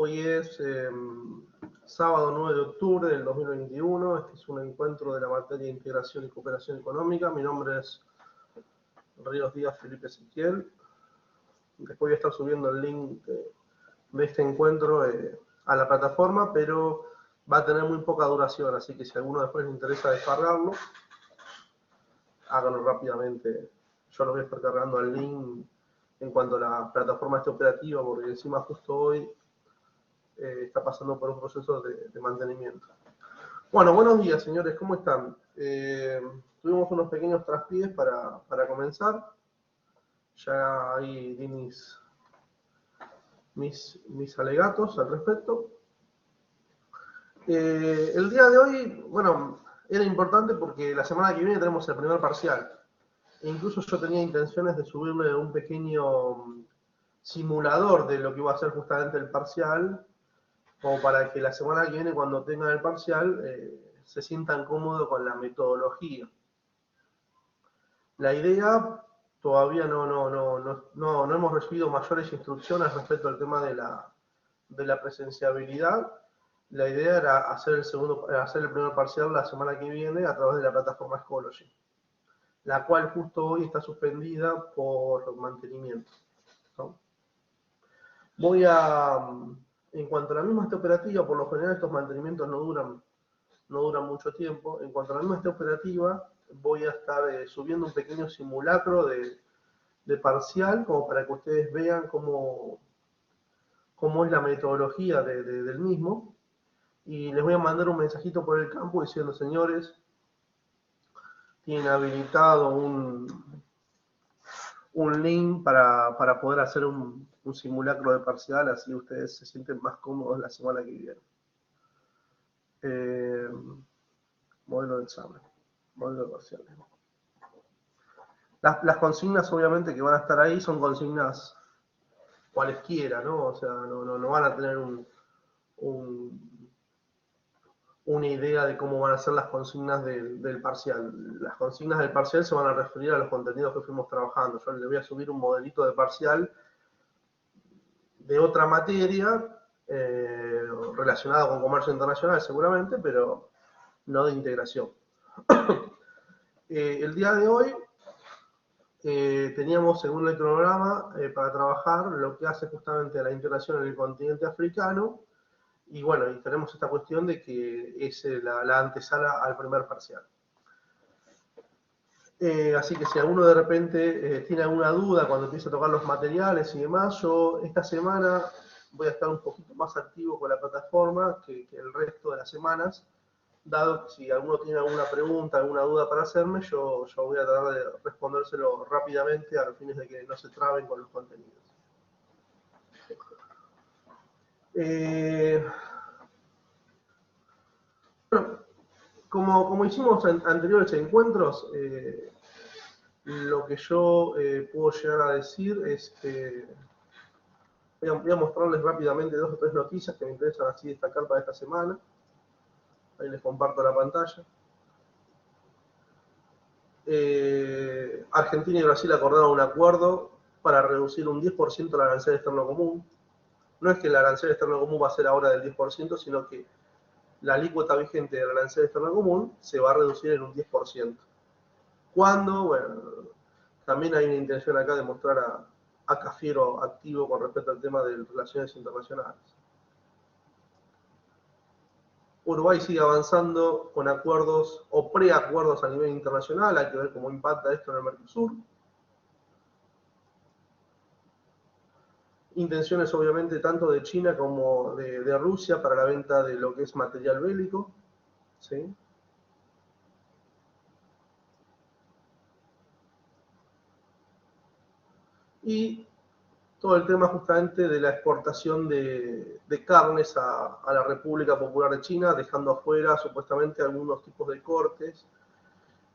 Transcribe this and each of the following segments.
Hoy es sábado 9 de octubre del 2021. Este es un encuentro de la materia de integración y cooperación económica. Mi nombre es Ríos Díaz Felipe Ezequiel. Después voy a estar subiendo el link de este encuentro a la plataforma, pero va a tener muy poca duración, así que si a alguno después le interesa descargarlo, háganlo rápidamente. Yo lo voy a estar cargando al link en cuanto la plataforma esté operativa, porque encima justo hoy está pasando por un proceso de mantenimiento. Bueno, buenos días, señores, ¿cómo están? Tuvimos unos pequeños traspiés para comenzar. Ya ahí di mis alegatos al respecto. El día de hoy, bueno, era importante porque la semana que viene tenemos el primer parcial. E incluso yo tenía intenciones de subirle un pequeño simulador de lo que iba a ser justamente el parcial, como para que la semana que viene, cuando tengan el parcial, se sientan cómodos con la metodología. La idea, todavía no hemos recibido mayores instrucciones respecto al tema de la presenciabilidad. La idea era hacer el primer parcial la semana que viene a través de la plataforma Schoology, la cual justo hoy está suspendida por mantenimiento, ¿no? En cuanto a la misma esté operativa, por lo general estos mantenimientos no duran mucho tiempo. En cuanto a la misma esté operativa, voy a estar subiendo un pequeño simulacro de parcial, como para que ustedes vean cómo es la metodología del mismo. Y les voy a mandar un mensajito por el campo diciendo: señores, tienen habilitado un link para poder hacer un simulacro de parcial, así ustedes se sienten más cómodos la semana que viene. Modelo de examen, modelo de parciales. Las consignas, obviamente, que van a estar ahí son consignas cualesquiera, ¿no? O sea, no van a tener una idea de cómo van a ser las consignas del parcial. Las consignas del parcial se van a referir a los contenidos que fuimos trabajando. Yo le voy a subir un modelito de parcial de otra materia relacionada con comercio internacional seguramente, pero no de integración. El día de hoy teníamos, según el cronograma, para trabajar lo que hace justamente la integración en el continente africano, y bueno, y tenemos esta cuestión de que es la antesala al primer parcial. Así que si alguno de repente tiene alguna duda cuando empiece a tocar los materiales y demás, yo esta semana voy a estar un poquito más activo con la plataforma que el resto de las semanas, dado que si alguno tiene alguna pregunta, alguna duda para hacerme, yo voy a tratar de respondérselo rápidamente a los fines de que no se traben con los contenidos. Bueno, como hicimos en anteriores encuentros, lo que yo puedo llegar a decir es que voy a mostrarles rápidamente 2 o 3 noticias que me interesan así destacar para esta semana. Ahí les comparto la pantalla. Argentina y Brasil acordaron un acuerdo para reducir un 10% el arancel externo común. No es que el arancel externo común va a ser ahora del 10%, sino que la alícuota vigente del arancel externo común se va a reducir en un 10%. ¿Cuándo? Bueno, también hay una intención acá de mostrar a Cafiero activo con respecto al tema de relaciones internacionales. Uruguay sigue avanzando con acuerdos o preacuerdos a nivel internacional. Hay que ver cómo impacta esto en el Mercosur. Intenciones, obviamente, tanto de China como de Rusia para la venta de lo que es material bélico, ¿sí? Y todo el tema justamente de la exportación de carnes a la República Popular de China, dejando afuera supuestamente algunos tipos de cortes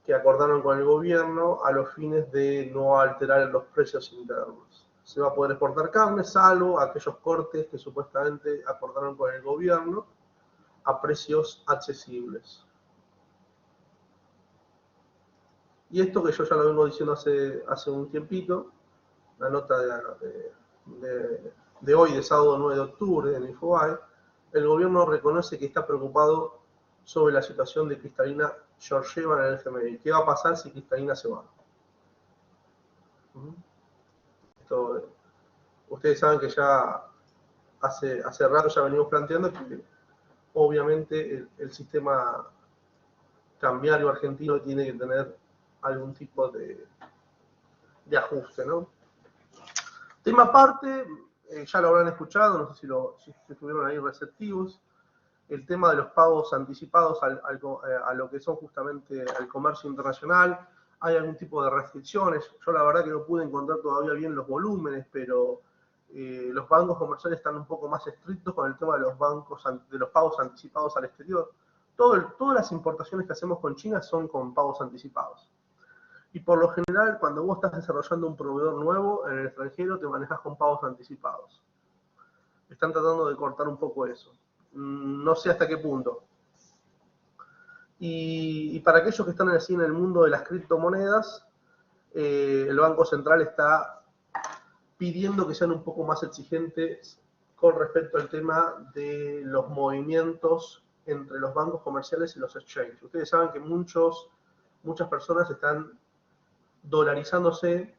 que acordaron con el gobierno a los fines de no alterar los precios internos. Se va a poder exportar carne, salvo aquellos cortes que supuestamente acordaron con el gobierno a precios accesibles. Y esto que yo ya lo vengo diciendo hace un tiempito, la nota de hoy, de sábado 9 de octubre, en Infobae, el gobierno reconoce que está preocupado sobre la situación de Kristalina Georgieva en el FMI. ¿Qué va a pasar si Kristalina se va? Esto, ustedes saben que ya hace rato ya venimos planteando que obviamente el sistema cambiario argentino tiene que tener algún tipo de ajuste, ¿no? Tema aparte, ya lo habrán escuchado, no sé si estuvieron ahí receptivos, el tema de los pagos anticipados a lo que son justamente al comercio internacional. Hay algún tipo de restricciones. Yo la verdad que no pude encontrar todavía bien los volúmenes, pero los bancos comerciales están un poco más estrictos con el tema de los pagos anticipados al exterior. Todas las importaciones que hacemos con China son con pagos anticipados. Y por lo general, cuando vos estás desarrollando un proveedor nuevo en el extranjero, te manejas con pagos anticipados. Están tratando de cortar un poco eso. No sé hasta qué punto. Y para aquellos que están así en el mundo de las criptomonedas, el Banco Central está pidiendo que sean un poco más exigentes con respecto al tema de los movimientos entre los bancos comerciales y los exchanges. Ustedes saben que muchas personas están dolarizándose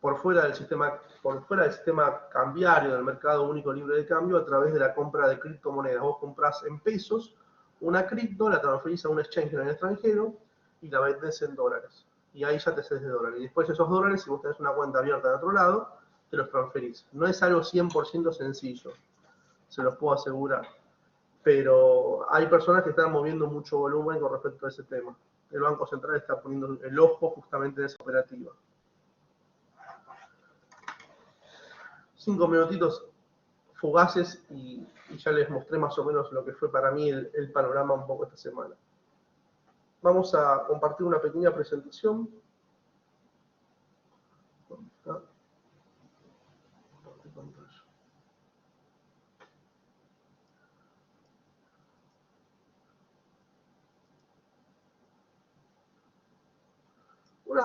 por fuera del sistema cambiario del mercado único libre de cambio a través de la compra de criptomonedas. Vos comprás en pesos una cripto, la transferís a un exchange en el extranjero y la vendés en dólares. Y ahí ya te haces de dólares. Y después esos dólares, si vos tenés una cuenta abierta de otro lado, te los transferís. No es algo 100% sencillo, se los puedo asegurar. Pero hay personas que están moviendo mucho volumen con respecto a ese tema. El Banco Central está poniendo el ojo justamente en esa operativa. 5 minutitos fugaces y ya les mostré más o menos lo que fue para mí el panorama un poco esta semana. Vamos a compartir una pequeña presentación.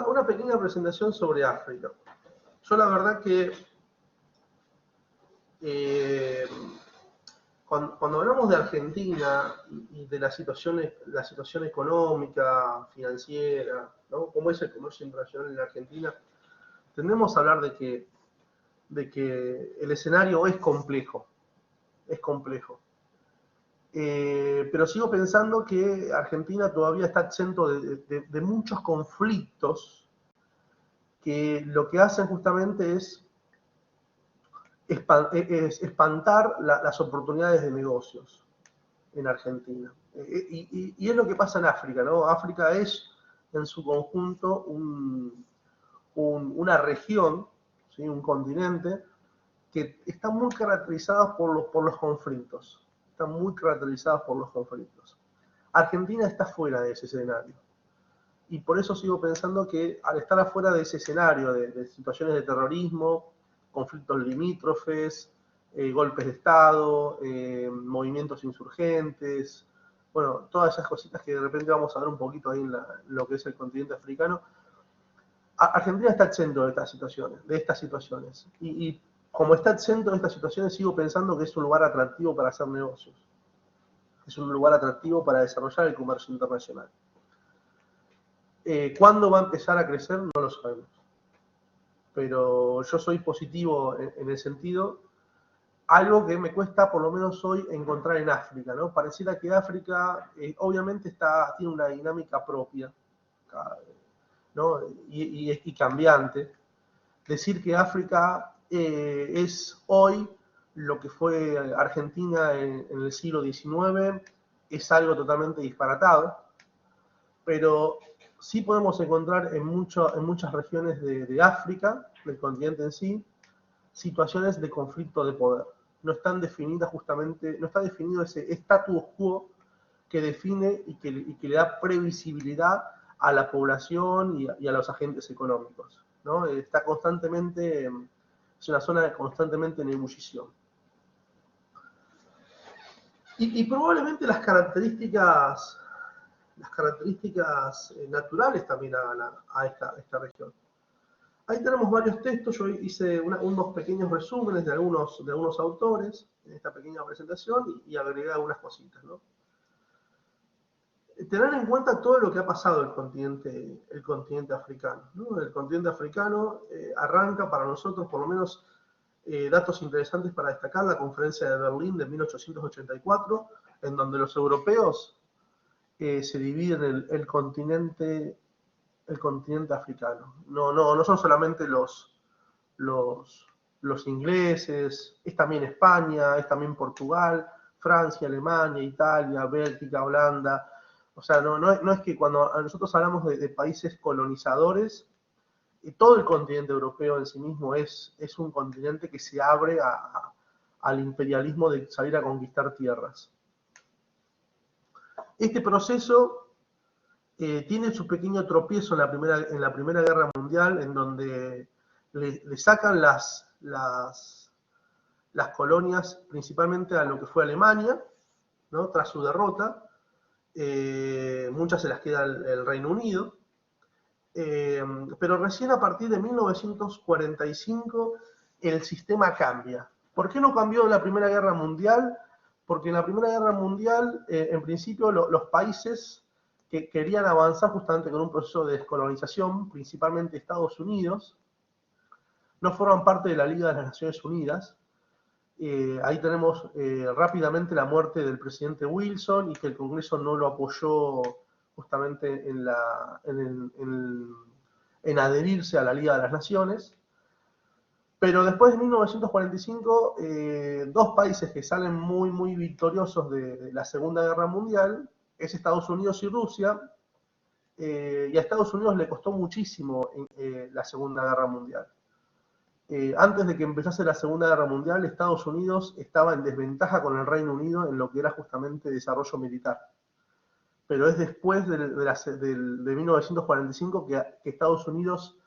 Una pequeña presentación sobre África. Yo la verdad que cuando hablamos de Argentina y de la situación económica, financiera, ¿no? Cómo es el comercio internacional en Argentina, tendemos a hablar de que el escenario es complejo. Pero sigo pensando que Argentina todavía está exento de muchos conflictos que lo que hacen justamente es espantar las oportunidades de negocios en Argentina. Y es lo que pasa en África, ¿no? África es en su conjunto una región, ¿sí? Un continente que está muy caracterizado por los conflictos. Está muy caracterizado por los conflictos. Argentina está fuera de ese escenario. Y por eso sigo pensando que al estar afuera de ese escenario de situaciones de terrorismo, conflictos limítrofes, golpes de Estado, movimientos insurgentes, bueno, todas esas cositas que de repente vamos a ver un poquito ahí en lo que es el continente africano. Argentina está exento de estas situaciones. Y como está exento de estas situaciones, sigo pensando que es un lugar atractivo para hacer negocios. Es un lugar atractivo para desarrollar el comercio internacional. ¿Cuándo va a empezar a crecer? No lo sabemos. Pero yo soy positivo en el sentido, algo que me cuesta por lo menos hoy encontrar en África, ¿no? Pareciera que África obviamente tiene una dinámica propia, ¿no? Y cambiante. Decir que África es hoy lo que fue Argentina en el siglo XIX es algo totalmente disparatado, pero sí podemos encontrar en muchas regiones de África, del continente en sí, situaciones de conflicto de poder. No están definidas justamente, no está definido ese status quo que define y que le da previsibilidad a la población y a los agentes económicos, ¿no? Está constantemente, es una zona constantemente en ebullición. Y probablemente las características naturales también a esta región. Ahí tenemos varios textos, yo hice unos pequeños resúmenes de algunos autores en esta pequeña presentación y agregué algunas cositas, ¿no? Tener en cuenta todo lo que ha pasado el continente africano, ¿no? El continente africano arranca para nosotros, por lo menos, datos interesantes para destacar, la conferencia de Berlín de 1884, en donde los europeos se dividen el continente africano. No son solamente los ingleses, es también España, es también Portugal, Francia, Alemania, Italia, Bélgica, Holanda. O sea, no es que cuando nosotros hablamos de países colonizadores, todo el continente europeo en sí mismo es un continente que se abre al imperialismo de salir a conquistar tierras. Este proceso tiene su pequeño tropiezo en la Primera Guerra Mundial, en donde le sacan las colonias principalmente a lo que fue Alemania, ¿no? Tras su derrota. Muchas se las queda el Reino Unido. Pero recién a partir de 1945 el sistema cambia. ¿Por qué no cambió en la Primera Guerra Mundial? Porque en la Primera Guerra Mundial, en principio, los países que querían avanzar justamente con un proceso de descolonización, principalmente Estados Unidos, no forman parte de la Liga de las Naciones Unidas. Ahí tenemos rápidamente la muerte del presidente Wilson y que el Congreso no lo apoyó justamente en adherirse a la Liga de las Naciones. Pero después de 1945, dos países que salen muy victoriosos de la Segunda Guerra Mundial es Estados Unidos y Rusia, y a Estados Unidos le costó muchísimo la Segunda Guerra Mundial. Antes de que empezase la Segunda Guerra Mundial, Estados Unidos estaba en desventaja con el Reino Unido en lo que era justamente desarrollo militar. Pero es después de 1945 que Estados Unidos,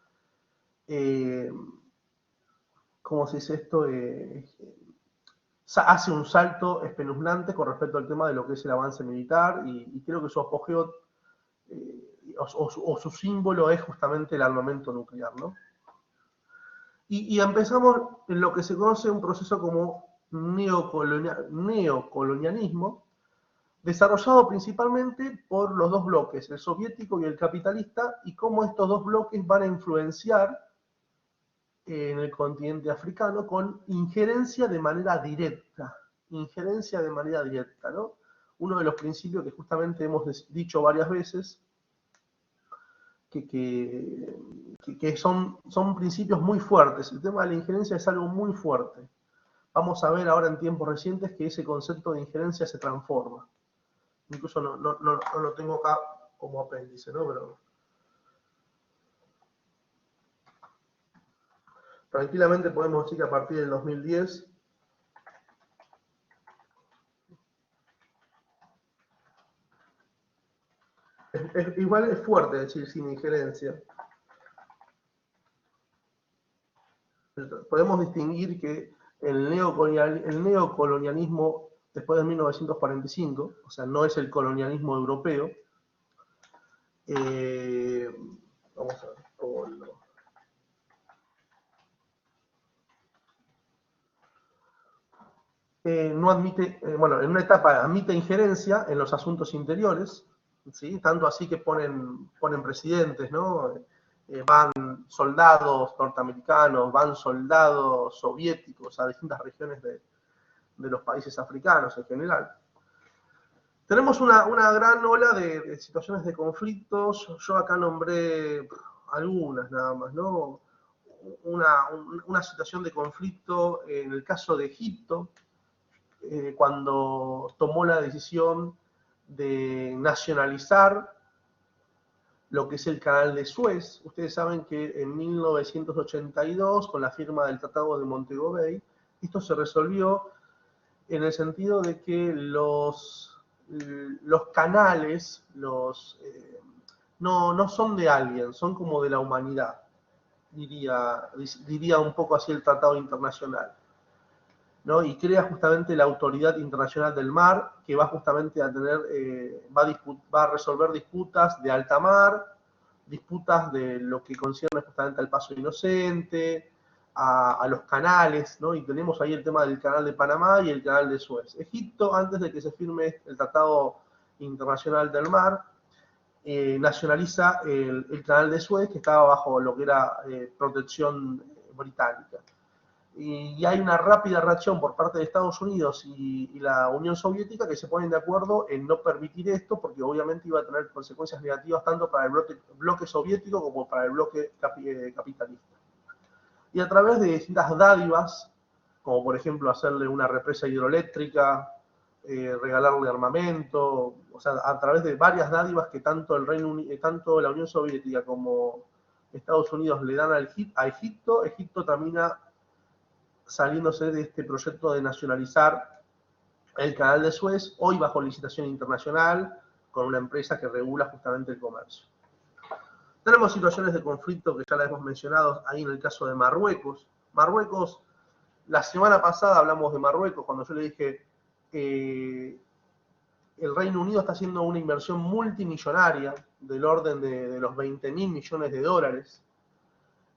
¿cómo se dice esto? Hace un salto espeluznante con respecto al tema de lo que es el avance militar y creo que su apogeo o su símbolo es justamente el armamento nuclear, ¿no? Y empezamos en lo que se conoce un proceso como neocolonialismo, desarrollado principalmente por los dos bloques, el soviético y el capitalista, y cómo estos dos bloques van a influenciar en el continente africano con injerencia de manera directa, ¿no? Uno de los principios que justamente hemos dicho varias veces, que son principios muy fuertes. El tema de la injerencia es algo muy fuerte. Vamos a ver ahora en tiempos recientes que ese concepto de injerencia se transforma. Incluso no lo tengo acá como apéndice, ¿no? Pero tranquilamente podemos decir que a partir del 2010 igual es fuerte decir sin injerencia. Podemos distinguir que el neocolonialismo después de 1945, o sea, no es el colonialismo europeo. Vamos a ver cómo no admite, bueno, en una etapa admite injerencia en los asuntos interiores, ¿sí? Tanto así que ponen presidentes, ¿no? Van soldados norteamericanos, van soldados soviéticos a distintas regiones de los países africanos en general. Tenemos una gran ola de situaciones de conflictos. Yo acá nombré algunas nada más, ¿no? Una situación de conflicto en el caso de Egipto, cuando tomó la decisión de nacionalizar lo que es el canal de Suez. Ustedes saben que en 1982, con la firma del Tratado de Montego Bay, esto se resolvió en el sentido de que los canales no son de alguien, son como de la humanidad, diría un poco así el Tratado Internacional, ¿no? Y crea justamente la Autoridad Internacional del Mar, que va justamente a tener, va a resolver disputas de alta mar, disputas de lo que concierne justamente al paso inocente, a los canales, ¿no? Y tenemos ahí el tema del canal de Panamá y el canal de Suez. Egipto, antes de que se firme el Tratado Internacional del Mar, nacionaliza el canal de Suez, que estaba bajo lo que era protección británica. Y hay una rápida reacción por parte de Estados Unidos y la Unión Soviética que se ponen de acuerdo en no permitir esto, porque obviamente iba a tener consecuencias negativas tanto para el bloque soviético como para el bloque capitalista. Y a través de distintas dádivas, como por ejemplo hacerle una represa hidroeléctrica, regalarle armamento, o sea, a través de varias dádivas que tanto tanto la Unión Soviética como Estados Unidos le dan a Egipto, Egipto termina saliéndose de este proyecto de nacionalizar el canal de Suez, hoy bajo licitación internacional, con una empresa que regula justamente el comercio. Tenemos situaciones de conflicto que ya las hemos mencionado ahí en el caso de Marruecos. Marruecos, la semana pasada hablamos de Marruecos, cuando yo le dije el Reino Unido está haciendo una inversión multimillonaria del orden de los 20.000 millones de dólares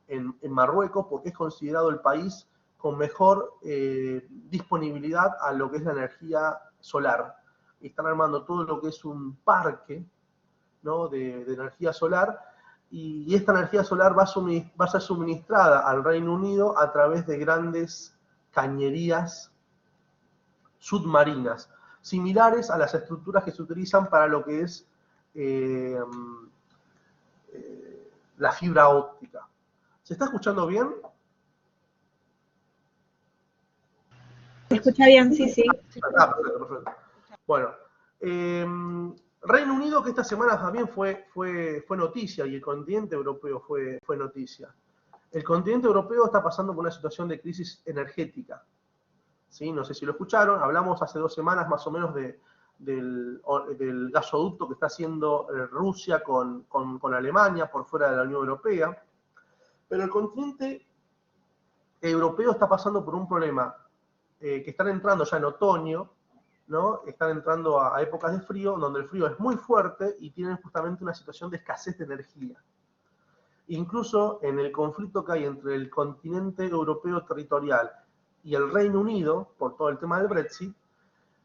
en Marruecos, porque es considerado el país con mejor disponibilidad a lo que es la energía solar. Están armando todo lo que es un parque, ¿no?, de energía solar, y esta energía solar va a ser suministrada al Reino Unido a través de grandes cañerías submarinas, similares a las estructuras que se utilizan para lo que es la fibra óptica. ¿Se está escuchando bien? Se escucha bien, sí, sí. Perfecto. Bueno, Reino Unido, que esta semana también fue noticia, y el continente europeo fue noticia. El continente europeo está pasando por una situación de crisis energética. ¿Sí? No sé si lo escucharon, hablamos hace 2 semanas más o menos del gasoducto que está haciendo Rusia con Alemania por fuera de la Unión Europea. Pero el continente europeo está pasando por un problema que están entrando ya en otoño, ¿no? Están entrando a épocas de frío, donde el frío es muy fuerte y tienen justamente una situación de escasez de energía. Incluso en el conflicto que hay entre el continente europeo territorial y el Reino Unido, por todo el tema del Brexit,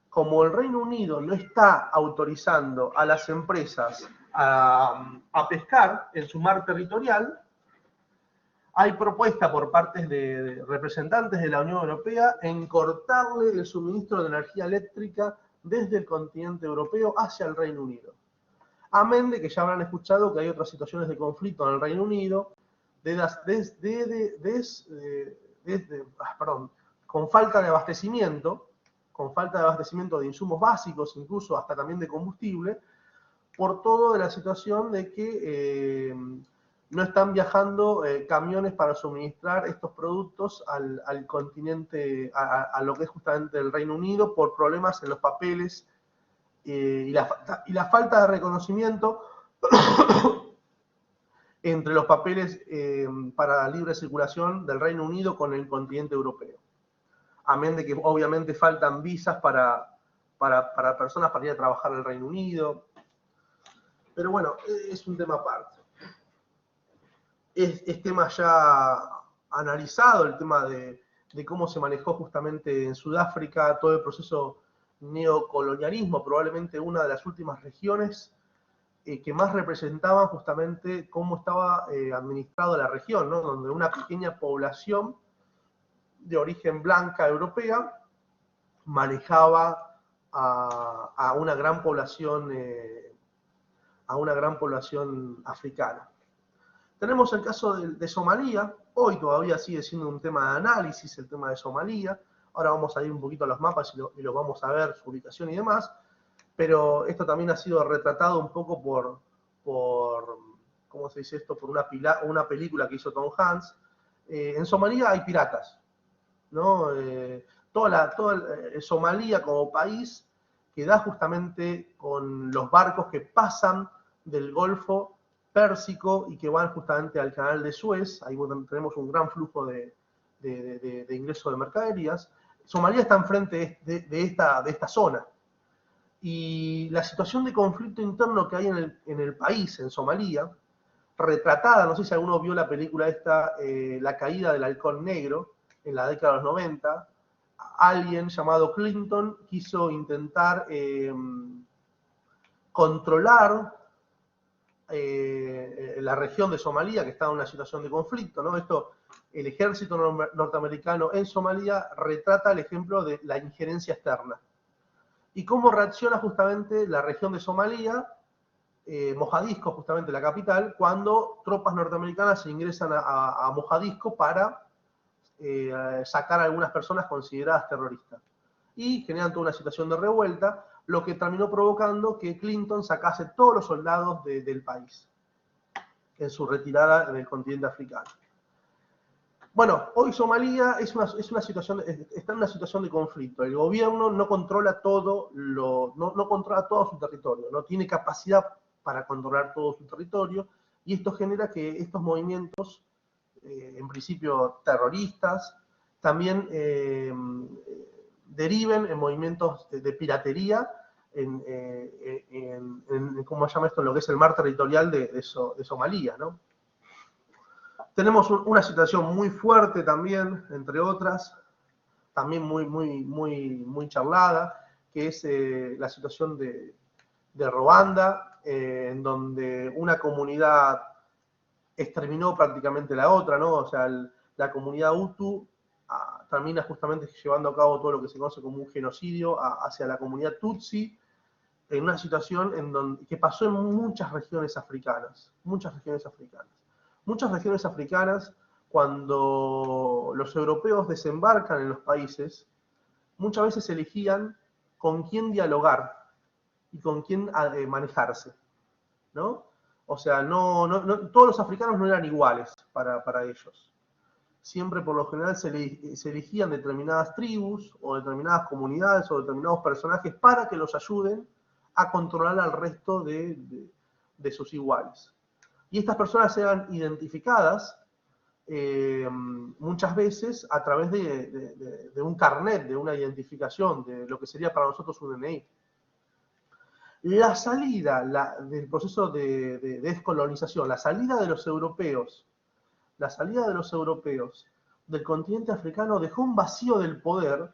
como el Reino Unido no está autorizando a las empresas a pescar en su mar territorial, hay propuesta por parte de representantes de la Unión Europea en cortarle el suministro de energía eléctrica desde el continente europeo hacia el Reino Unido. Amén de que ya habrán escuchado que hay otras situaciones de conflicto en el Reino Unido, con falta de abastecimiento de insumos básicos, incluso hasta también de combustible, por todo de la situación de que no están viajando camiones para suministrar estos productos al continente, a lo que es justamente el Reino Unido, por problemas en los papeles y la falta de reconocimiento entre los papeles para la libre circulación del Reino Unido con el continente europeo. Amén de que obviamente faltan visas para personas para ir a trabajar al Reino Unido. Pero bueno, es un tema aparte. Es tema ya analizado, el tema de cómo se manejó justamente en Sudáfrica todo el proceso neocolonialismo, probablemente una de las últimas regiones que más representaban justamente cómo estaba administrada la región, ¿no? Donde una pequeña población de origen blanca europea manejaba a una gran población africana. Tenemos el caso de Somalia, hoy todavía sigue siendo un tema de análisis el tema de Somalia, ahora vamos a ir un poquito a los mapas y lo vamos a ver, su ubicación y demás, pero esto también ha sido retratado un poco por ¿cómo se dice esto? Por una película que hizo Tom Hanks. En Somalia hay piratas, ¿no? Toda Somalia como país que da justamente con los barcos que pasan del Golfo Pérsico y que van justamente al canal de Suez. Ahí tenemos un gran flujo de ingreso de mercaderías. Somalia está enfrente de esta zona. Y la situación de conflicto interno que hay en el país, en Somalia, retratada, no sé si alguno vio la película esta, La caída del halcón negro, en la década de los 90, alguien llamado Clinton quiso intentar controlar la región de Somalia, que estaba en una situación de conflicto, ¿no? Esto, el ejército norteamericano en Somalia retrata el ejemplo de la injerencia externa. Y cómo reacciona justamente la región de Somalia, Mogadiscio, justamente la capital, cuando tropas norteamericanas ingresan a Mogadiscio para sacar a algunas personas consideradas terroristas. Y generan toda una situación de revuelta, lo que terminó provocando que Clinton sacase todos los soldados del país en su retirada en el continente africano. Bueno, hoy Somalia está en una situación de conflicto. El gobierno no controla no controla todo su territorio, no tiene capacidad para controlar todo su territorio, y esto genera que estos movimientos, en principio terroristas, también deriven en movimientos de piratería, ¿cómo se llama esto? En lo que es el mar territorial de Somalia, ¿no? Tenemos una situación muy fuerte también, entre otras, también muy charlada, que es la situación de Ruanda, en donde una comunidad exterminó prácticamente la otra, ¿no? O sea, la comunidad Hutu termina justamente llevando a cabo todo lo que se conoce como un genocidio hacia la comunidad Tutsi, en una situación que pasó en muchas regiones africanas, cuando los europeos desembarcan en los países, muchas veces elegían con quién dialogar y con quién manejarse, ¿no? O sea, todos los africanos no eran iguales para ellos. Siempre, por lo general, se elegían determinadas tribus o determinadas comunidades o determinados personajes para que los ayuden a controlar al resto de sus iguales. Y estas personas eran identificadas muchas veces a través de un carnet, de una identificación, de lo que sería para nosotros un DNI. La salida del proceso de descolonización, la salida de los europeos del continente africano dejó un vacío de poder,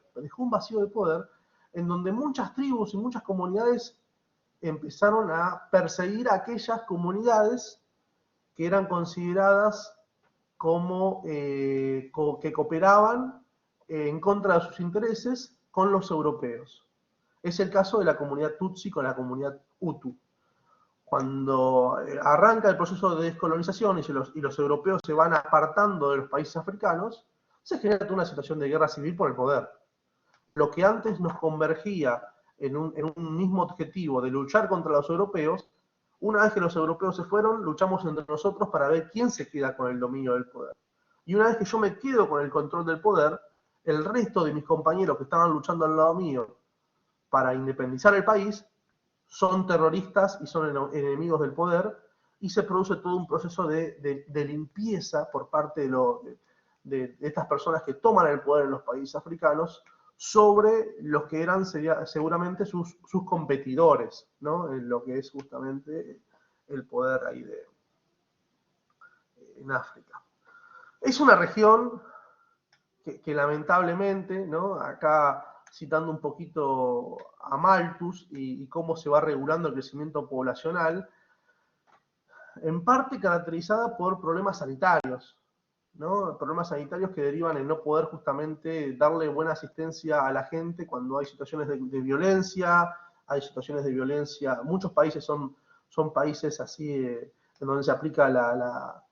en donde muchas tribus y muchas comunidades empezaron a perseguir a aquellas comunidades que eran consideradas como que cooperaban en contra de sus intereses con los europeos. Es el caso de la comunidad Tutsi con la comunidad Hutu. Cuando arranca el proceso de descolonización y los europeos se van apartando de los países africanos, se genera una situación de guerra civil por el poder. Lo que antes nos convergía en un mismo objetivo de luchar contra los europeos, una vez que los europeos se fueron, luchamos entre nosotros para ver quién se queda con el dominio del poder. Y una vez que yo me quedo con el control del poder, el resto de mis compañeros que estaban luchando al lado mío para independizar el país, son terroristas y son enemigos del poder, y se produce todo un proceso de limpieza por parte de estas personas que toman el poder en los países africanos sobre los que eran seguramente sus competidores, ¿no? En lo que es justamente el poder ahí en África. Es una región que lamentablemente, ¿no? Acá citando un poquito a Malthus y cómo se va regulando el crecimiento poblacional, en parte caracterizada por problemas sanitarios, ¿no? Problemas sanitarios que derivan en no poder justamente darle buena asistencia a la gente cuando hay situaciones de violencia, muchos países son países así en donde se aplica la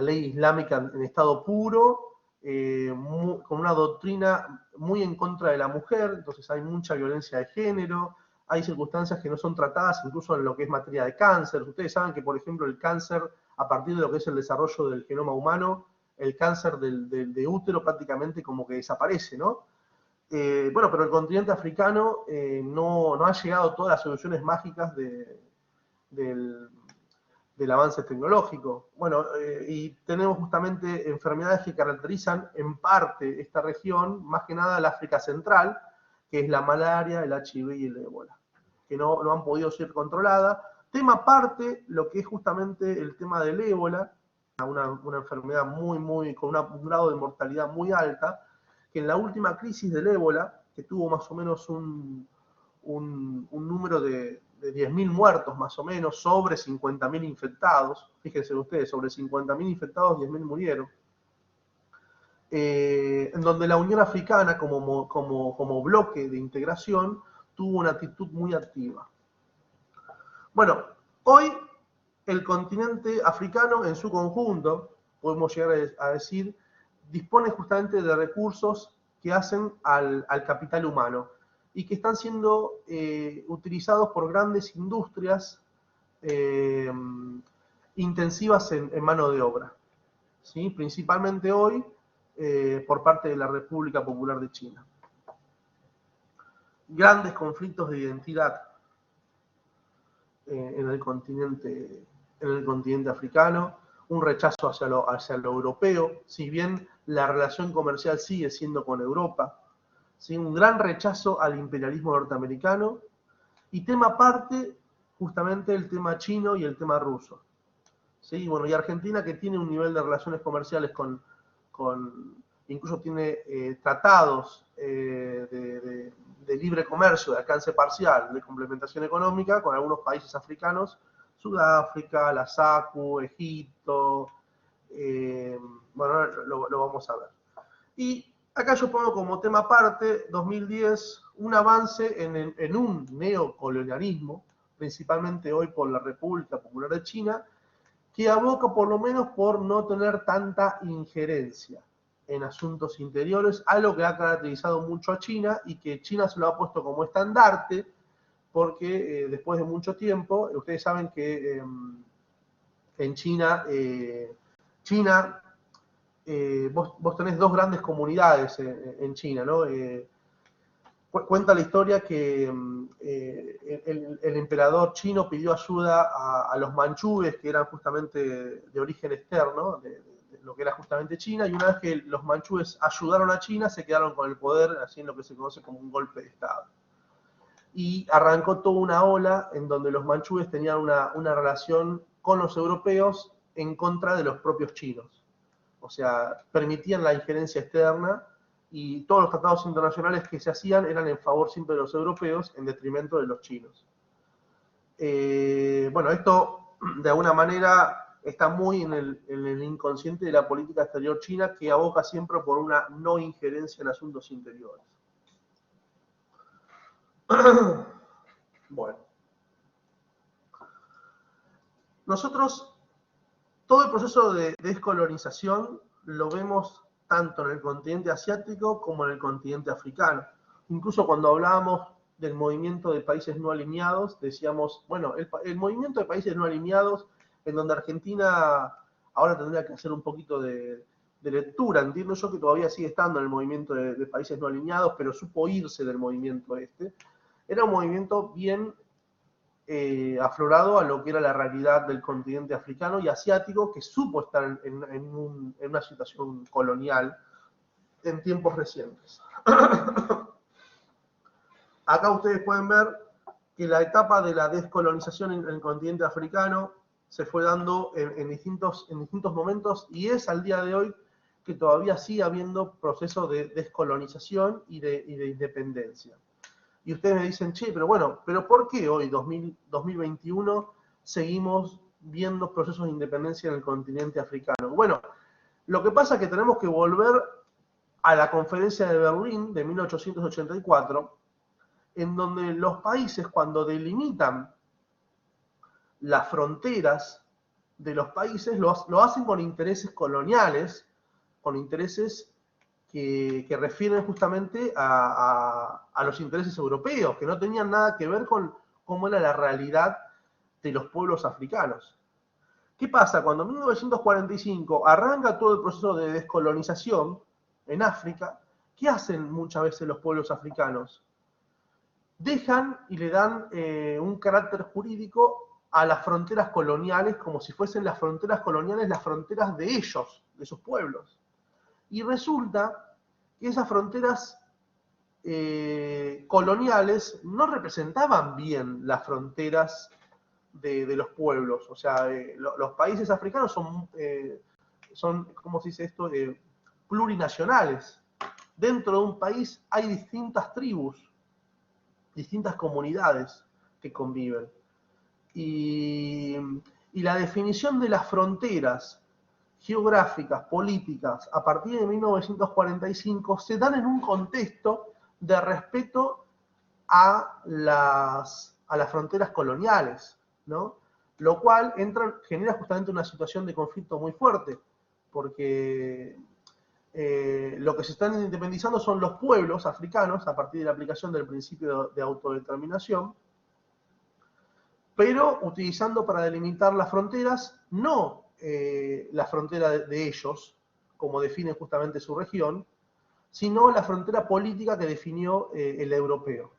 ley islámica en estado puro, con una doctrina muy en contra de la mujer, entonces hay mucha violencia de género, hay circunstancias que no son tratadas incluso en lo que es materia de cáncer. Ustedes saben que, por ejemplo, el cáncer, a partir de lo que es el desarrollo del genoma humano, el cáncer de útero prácticamente como que desaparece, ¿no? Bueno, pero el continente africano no ha llegado a todas las soluciones mágicas del avance tecnológico. Bueno, y tenemos justamente enfermedades que caracterizan en parte esta región, más que nada el África Central, que es la malaria, el HIV y el ébola, que no han podido ser controladas. Tema aparte, lo que es justamente el tema del ébola, una enfermedad con un grado de mortalidad muy alta, que en la última crisis del ébola, que tuvo más o menos un número de 10.000 muertos más o menos, sobre 50.000 infectados, fíjense ustedes, sobre 50.000 infectados, 10.000 murieron, en donde la Unión Africana como bloque de integración tuvo una actitud muy activa. Bueno, hoy el continente africano en su conjunto, podemos llegar a decir, dispone justamente de recursos que hacen al capital humano y que están siendo utilizados por grandes industrias intensivas en mano de obra, ¿sí? Principalmente hoy por parte de la República Popular de China. Grandes conflictos de identidad en el continente africano, un rechazo hacia lo europeo, si bien la relación comercial sigue siendo con Europa, ¿sí? Un gran rechazo al imperialismo norteamericano, y tema aparte, justamente el tema chino y el tema ruso. ¿Sí? Bueno, y Argentina, que tiene un nivel de relaciones comerciales incluso tiene tratados de libre comercio, de alcance parcial, de complementación económica con algunos países africanos, Sudáfrica, la SACU, Egipto, bueno, lo vamos a ver. Y acá yo pongo como tema aparte, 2010, un avance en un neocolonialismo, principalmente hoy por la República Popular de China, que aboca por lo menos por no tener tanta injerencia en asuntos interiores, algo que ha caracterizado mucho a China y que China se lo ha puesto como estandarte, porque después de mucho tiempo, ustedes saben que en China, vos tenés dos grandes comunidades en China, ¿no? Cuenta la historia que el emperador chino pidió ayuda a los manchúes, que eran justamente de origen externo, de lo que era justamente China, y una vez que los manchúes ayudaron a China, se quedaron con el poder, así en lo que se conoce como un golpe de Estado. Y arrancó toda una ola en donde los manchúes tenían una relación con los europeos en contra de los propios chinos. O sea, permitían la injerencia externa, y todos los tratados internacionales que se hacían eran en favor siempre de los europeos, en detrimento de los chinos. Bueno, esto de alguna manera está muy en el inconsciente de la política exterior china, que aboca siempre por una no injerencia en asuntos interiores. Bueno. Nosotros, todo el proceso de descolonización lo vemos tanto en el continente asiático como en el continente africano. Incluso cuando hablábamos del movimiento de países no alineados, decíamos, bueno, el movimiento de países no alineados, en donde Argentina ahora tendría que hacer un poquito de lectura, entiendo yo que todavía sigue estando en el movimiento de países no alineados, pero supo irse del movimiento este. Era un movimiento bien aflorado a lo que era la realidad del continente africano y asiático, que supo estar en una situación colonial en tiempos recientes. Acá ustedes pueden ver que la etapa de la descolonización en el continente africano se fue dando en distintos momentos, y es al día de hoy que todavía sigue habiendo procesos de descolonización y de independencia. Y ustedes me dicen, che, pero bueno, ¿pero por qué hoy, 2021, seguimos viendo procesos de independencia en el continente africano? Bueno, lo que pasa es que tenemos que volver a la Conferencia de Berlín de 1884, en donde los países, cuando delimitan las fronteras de los países, lo hacen con intereses coloniales, con intereses que refieren justamente a los intereses europeos, que no tenían nada que ver con cómo era la realidad de los pueblos africanos. ¿Qué pasa? Cuando en 1945 arranca todo el proceso de descolonización en África, ¿qué hacen muchas veces los pueblos africanos? Dejan y le dan un carácter jurídico a las fronteras coloniales, como si fuesen las fronteras coloniales las fronteras de ellos, de sus pueblos. Y resulta que esas fronteras coloniales no representaban bien las fronteras de los pueblos. O sea, los países africanos son, ¿cómo se dice esto?, plurinacionales. Dentro de un país hay distintas tribus, distintas comunidades que conviven. Y la definición de las fronteras geográficas, políticas, a partir de 1945, se dan en un contexto de respeto a las fronteras coloniales, ¿no? Lo cual genera justamente una situación de conflicto muy fuerte, porque lo que se están independizando son los pueblos africanos a partir de la aplicación del principio de autodeterminación, pero utilizando para delimitar las fronteras no la frontera de ellos, como define justamente su región, sino la frontera política que definió el europeo.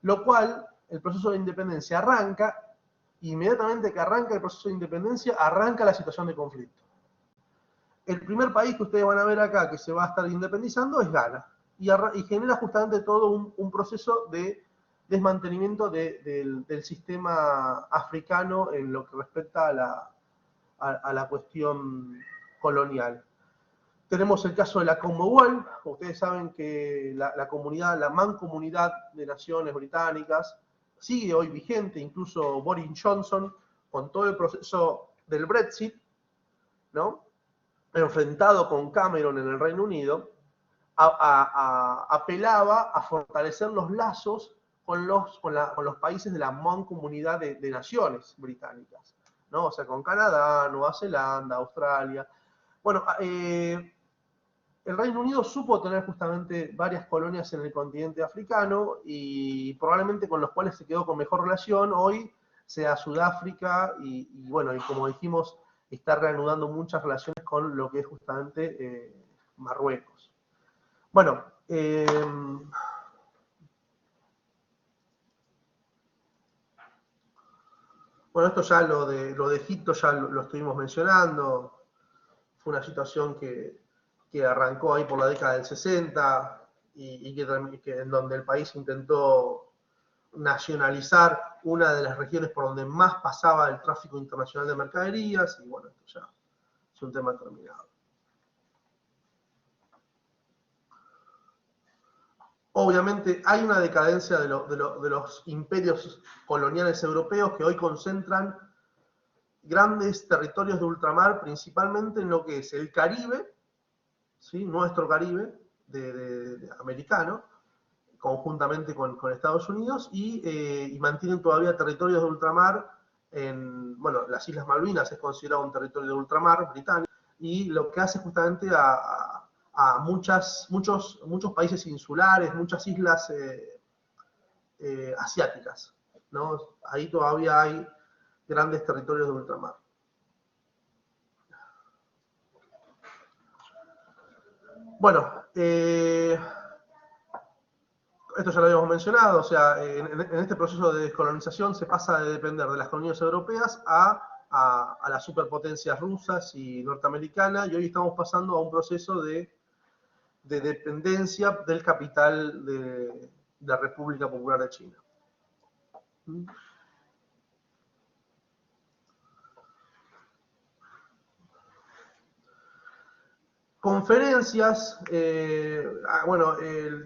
Lo cual, el proceso de independencia arranca, inmediatamente que arranca el proceso de independencia, arranca la situación de conflicto. El primer país que ustedes van a ver acá que se va a estar independizando es Ghana, y genera justamente todo un proceso de desmantelamiento del sistema africano en lo que respecta a la cuestión colonial. Tenemos el caso de la Commonwealth. Ustedes saben que la mancomunidad de naciones británicas sigue hoy vigente, incluso Boris Johnson, con todo el proceso del Brexit, ¿no?, enfrentado con Cameron en el Reino Unido, apelaba a fortalecer los lazos con los países de la mancomunidad de naciones británicas, ¿no? O sea, con Canadá, Nueva Zelanda, Australia. Bueno, el Reino Unido supo tener justamente varias colonias en el continente africano y probablemente con los cuales se quedó con mejor relación. Hoy sea Sudáfrica y bueno, y como dijimos, está reanudando muchas relaciones con lo que es justamente Marruecos. Bueno, esto ya lo de Egipto ya lo estuvimos mencionando. Fue una situación que arrancó ahí por la década del 60 y que en donde el país intentó nacionalizar una de las regiones por donde más pasaba el tráfico internacional de mercaderías, y bueno, esto ya es un tema terminado. Obviamente hay una decadencia de los imperios coloniales europeos que hoy concentran grandes territorios de ultramar, principalmente en lo que es el Caribe, ¿sí?, nuestro Caribe americano, conjuntamente con Estados Unidos, y mantienen todavía territorios de ultramar bueno, las Islas Malvinas es considerado un territorio de ultramar británico, y lo que hace justamente a muchos países insulares, muchas islas asiáticas, ¿no? Ahí todavía hay grandes territorios de ultramar. Bueno, esto ya lo habíamos mencionado, o sea, en este proceso de descolonización se pasa de depender de las colonias europeas a las superpotencias rusas y norteamericanas, y hoy estamos pasando a un proceso de dependencia del capital de la República Popular de China. Conferencias, bueno,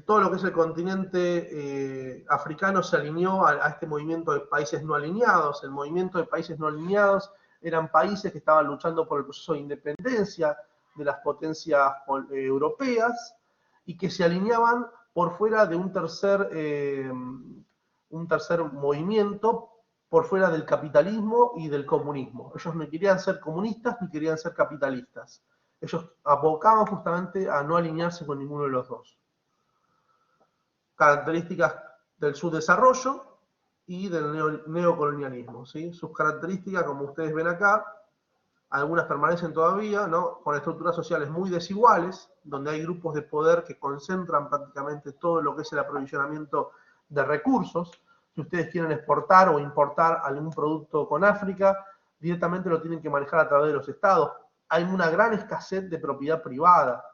todo lo que es el continente africano se alineó a este movimiento de países no alineados. El movimiento de países no alineados eran países que estaban luchando por el proceso de independencia de las potencias europeas y que se alineaban por fuera de un tercer movimiento, por fuera del capitalismo y del comunismo. Ellos no querían ser comunistas ni querían ser capitalistas. Ellos abocaban justamente a no alinearse con ninguno de los dos. Características del subdesarrollo y del neocolonialismo, ¿sí? Sus características, como ustedes ven acá, algunas permanecen todavía, ¿no?, con estructuras sociales muy desiguales, donde hay grupos de poder que concentran prácticamente todo lo que es el aprovisionamiento de recursos. Si ustedes quieren exportar o importar algún producto con África, directamente lo tienen que manejar a través de los estados. Hay una gran escasez de propiedad privada.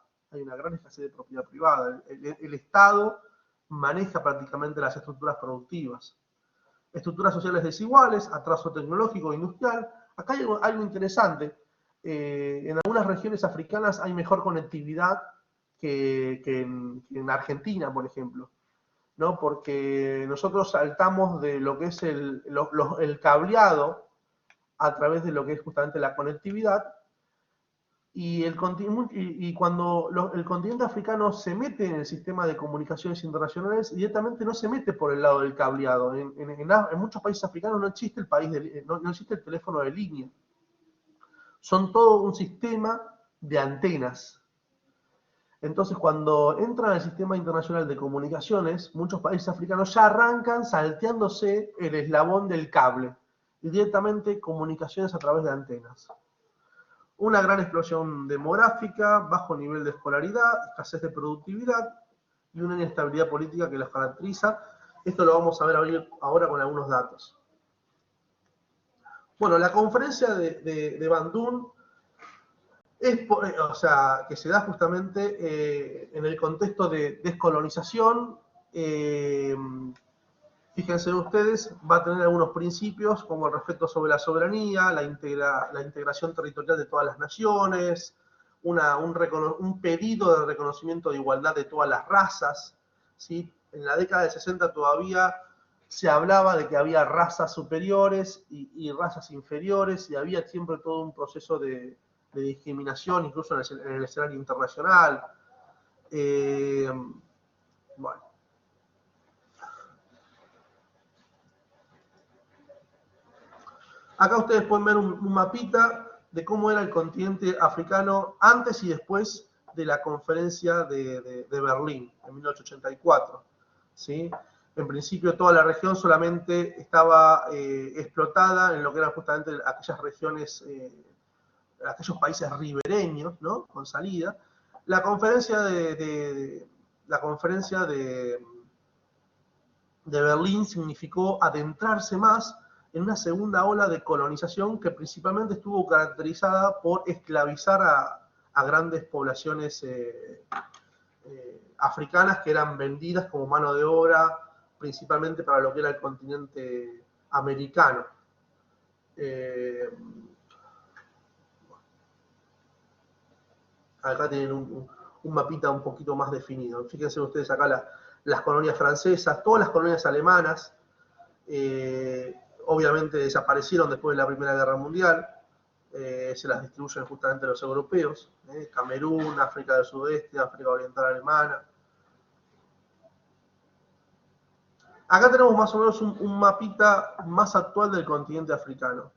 El Estado maneja prácticamente las estructuras productivas. Estructuras sociales desiguales, atraso tecnológico e industrial. Acá hay algo interesante. En algunas regiones africanas hay mejor conectividad que en Argentina, por ejemplo, ¿no? Porque nosotros saltamos de lo que es el cableado a través de lo que es justamente la conectividad, y cuando el continente africano se mete en el sistema de comunicaciones internacionales, directamente no se mete por el lado del cableado. En muchos países africanos no existe no existe el teléfono de línea. Son todo un sistema de antenas. Entonces, cuando entran al sistema internacional de comunicaciones, muchos países africanos ya arrancan salteándose el eslabón del cable y directamente comunicaciones a través de antenas. Una gran explosión demográfica, bajo nivel de escolaridad, escasez de productividad y una inestabilidad política que los caracteriza. Esto lo vamos a ver ahora con algunos datos. Bueno, la conferencia de Bandung que se da justamente en el contexto de descolonización. Fíjense ustedes, va a tener algunos principios como el respeto sobre la soberanía, la integración territorial de todas las naciones, un pedido de reconocimiento de igualdad de todas las razas, ¿sí? En la década del 60 todavía se hablaba de que había razas superiores y razas inferiores, y había siempre todo un proceso de discriminación, incluso en el escenario internacional. Bueno. Acá ustedes pueden ver un mapita de cómo era el continente africano antes y después de la conferencia de Berlín, en 1884. ¿Sí? En principio toda la región solamente estaba explotada en lo que eran justamente aquellas regiones, aquellos países ribereños, ¿no? Con salida. La conferencia de Berlín significó adentrarse más en una segunda ola de colonización que principalmente estuvo caracterizada por esclavizar a grandes poblaciones africanas que eran vendidas como mano de obra principalmente para lo que era el continente americano. Acá tienen un mapita un poquito más definido. Fíjense ustedes acá las colonias francesas, todas las colonias alemanas, obviamente desaparecieron después de la Primera Guerra Mundial, se las distribuyen justamente los europeos, Camerún, África del Sudeste, África Oriental Alemana. Acá tenemos más o menos un mapita más actual del continente africano.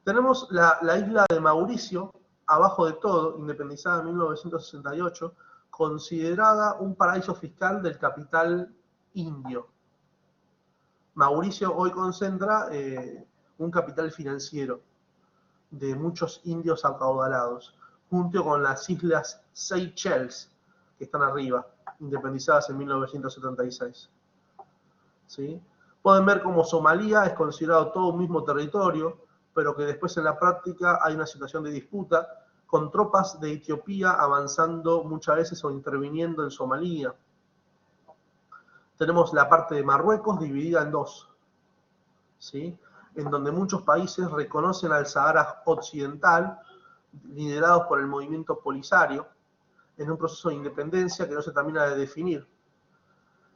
Tenemos la isla de Mauricio, abajo de todo, independizada en 1968, considerada un paraíso fiscal del capital indio. Mauricio hoy concentra un capital financiero de muchos indios acaudalados, junto con las islas Seychelles, que están arriba, independizadas en 1976. ¿Sí? Pueden ver cómo Somalia es considerado todo un mismo territorio, pero que después en la práctica hay una situación de disputa, con tropas de Etiopía avanzando muchas veces o interviniendo en Somalia. Tenemos la parte de Marruecos dividida en dos, ¿sí? En donde muchos países reconocen al Sahara Occidental, liderados por el movimiento Polisario, en un proceso de independencia que no se termina de definir.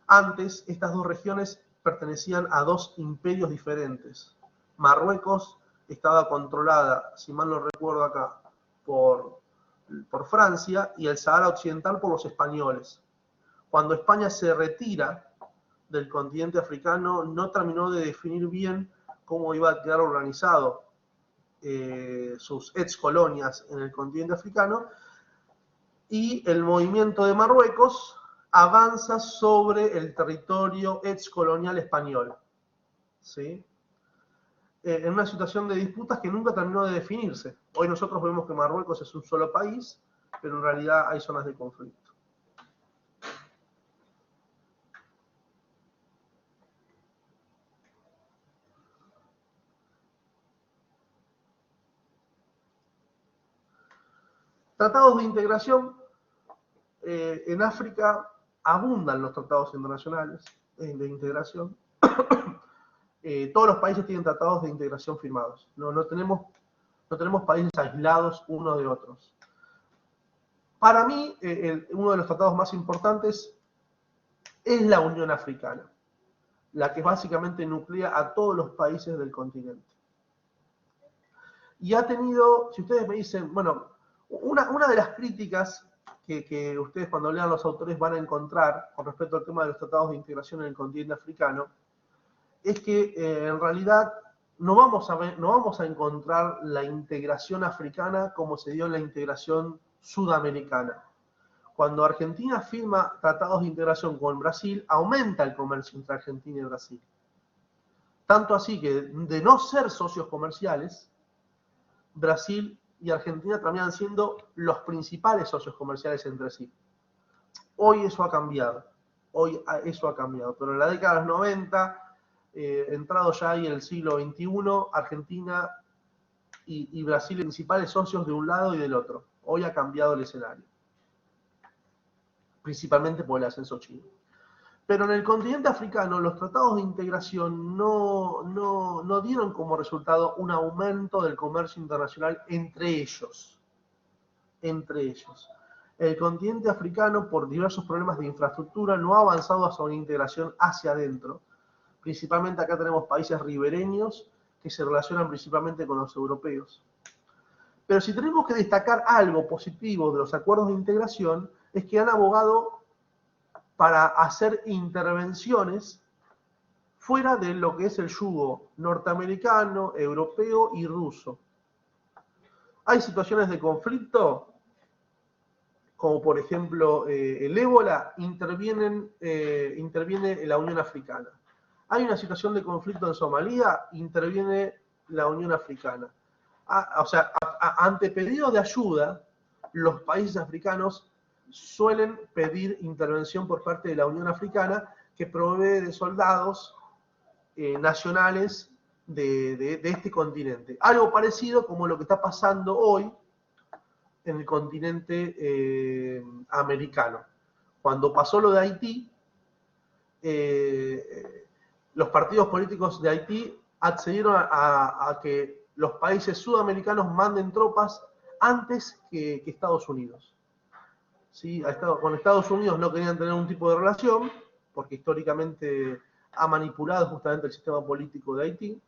Antes, estas dos regiones pertenecían a dos imperios diferentes. Marruecos estaba controlada, si mal no recuerdo acá, por Francia, y el Sahara Occidental por los españoles. Cuando España se retira del continente africano, no terminó de definir bien cómo iba a quedar organizado sus ex colonias en el continente africano, y el movimiento de Marruecos avanza sobre el territorio ex colonial español, ¿sí? En una situación de disputas que nunca terminó de definirse. Hoy nosotros vemos que Marruecos es un solo país, pero en realidad hay zonas de conflicto. Tratados de integración. En África abundan los tratados internacionales. de integración, todos los países tienen tratados de integración firmados. No tenemos países aislados unos de otros. Para mí, uno de los tratados más importantes es la Unión Africana, la que básicamente nuclea a todos los países del continente. Y ha tenido, si ustedes me dicen, bueno, una de las críticas que ustedes cuando lean los autores van a encontrar con respecto al tema de los tratados de integración en el continente africano, es que en realidad no vamos a encontrar la integración africana como se dio en la integración sudamericana. Cuando Argentina firma tratados de integración con Brasil, aumenta el comercio entre Argentina y Brasil. Tanto así que de no ser socios comerciales, Brasil y Argentina terminan siendo los principales socios comerciales entre sí. Hoy eso ha cambiado. Pero en la década de los 90, entrado ya ahí en el siglo XXI, Argentina y Brasil principales socios de un lado y del otro. Hoy ha cambiado el escenario, principalmente por el ascenso chino. Pero en el continente africano los tratados de integración no dieron como resultado un aumento del comercio internacional entre ellos. El continente africano, por diversos problemas de infraestructura, no ha avanzado hacia una integración hacia adentro. Principalmente acá tenemos países ribereños que se relacionan principalmente con los europeos. Pero si tenemos que destacar algo positivo de los acuerdos de integración, es que han abogado para hacer intervenciones fuera de lo que es el yugo norteamericano, europeo y ruso. Hay situaciones de conflicto, como por ejemplo el ébola, interviene la Unión Africana. Hay una situación de conflicto en Somalia, interviene la Unión Africana. Ante pedido de ayuda, los países africanos suelen pedir intervención por parte de la Unión Africana, que provee de soldados nacionales de este continente. Algo parecido como lo que está pasando hoy en el continente americano. Cuando pasó lo de Haití, los partidos políticos de Haití accedieron a que los países sudamericanos manden tropas antes que Estados Unidos. ¿Sí? Con Estados Unidos no querían tener un tipo de relación, porque históricamente ha manipulado justamente el sistema político de Haití,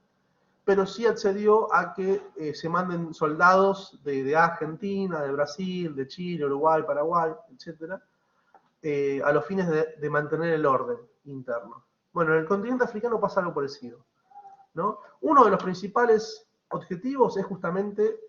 pero sí accedió a que se manden soldados de Argentina, de Brasil, de Chile, Uruguay, Paraguay, etc., a los fines de mantener el orden interno. Bueno, en el continente africano pasa algo parecido, ¿no? Uno de los principales objetivos es justamente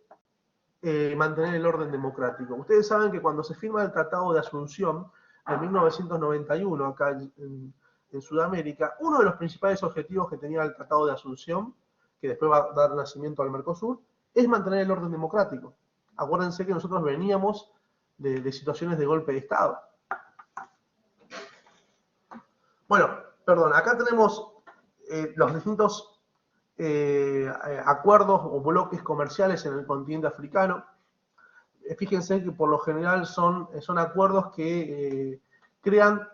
mantener el orden democrático. Ustedes saben que cuando se firma el Tratado de Asunción en 1991, acá en Sudamérica, uno de los principales objetivos que tenía el Tratado de Asunción, que después va a dar nacimiento al Mercosur, es mantener el orden democrático. Acuérdense que nosotros veníamos de situaciones de golpe de Estado. Bueno, perdón, acá tenemos los distintos acuerdos o bloques comerciales en el continente africano. Fíjense que por lo general son acuerdos que crean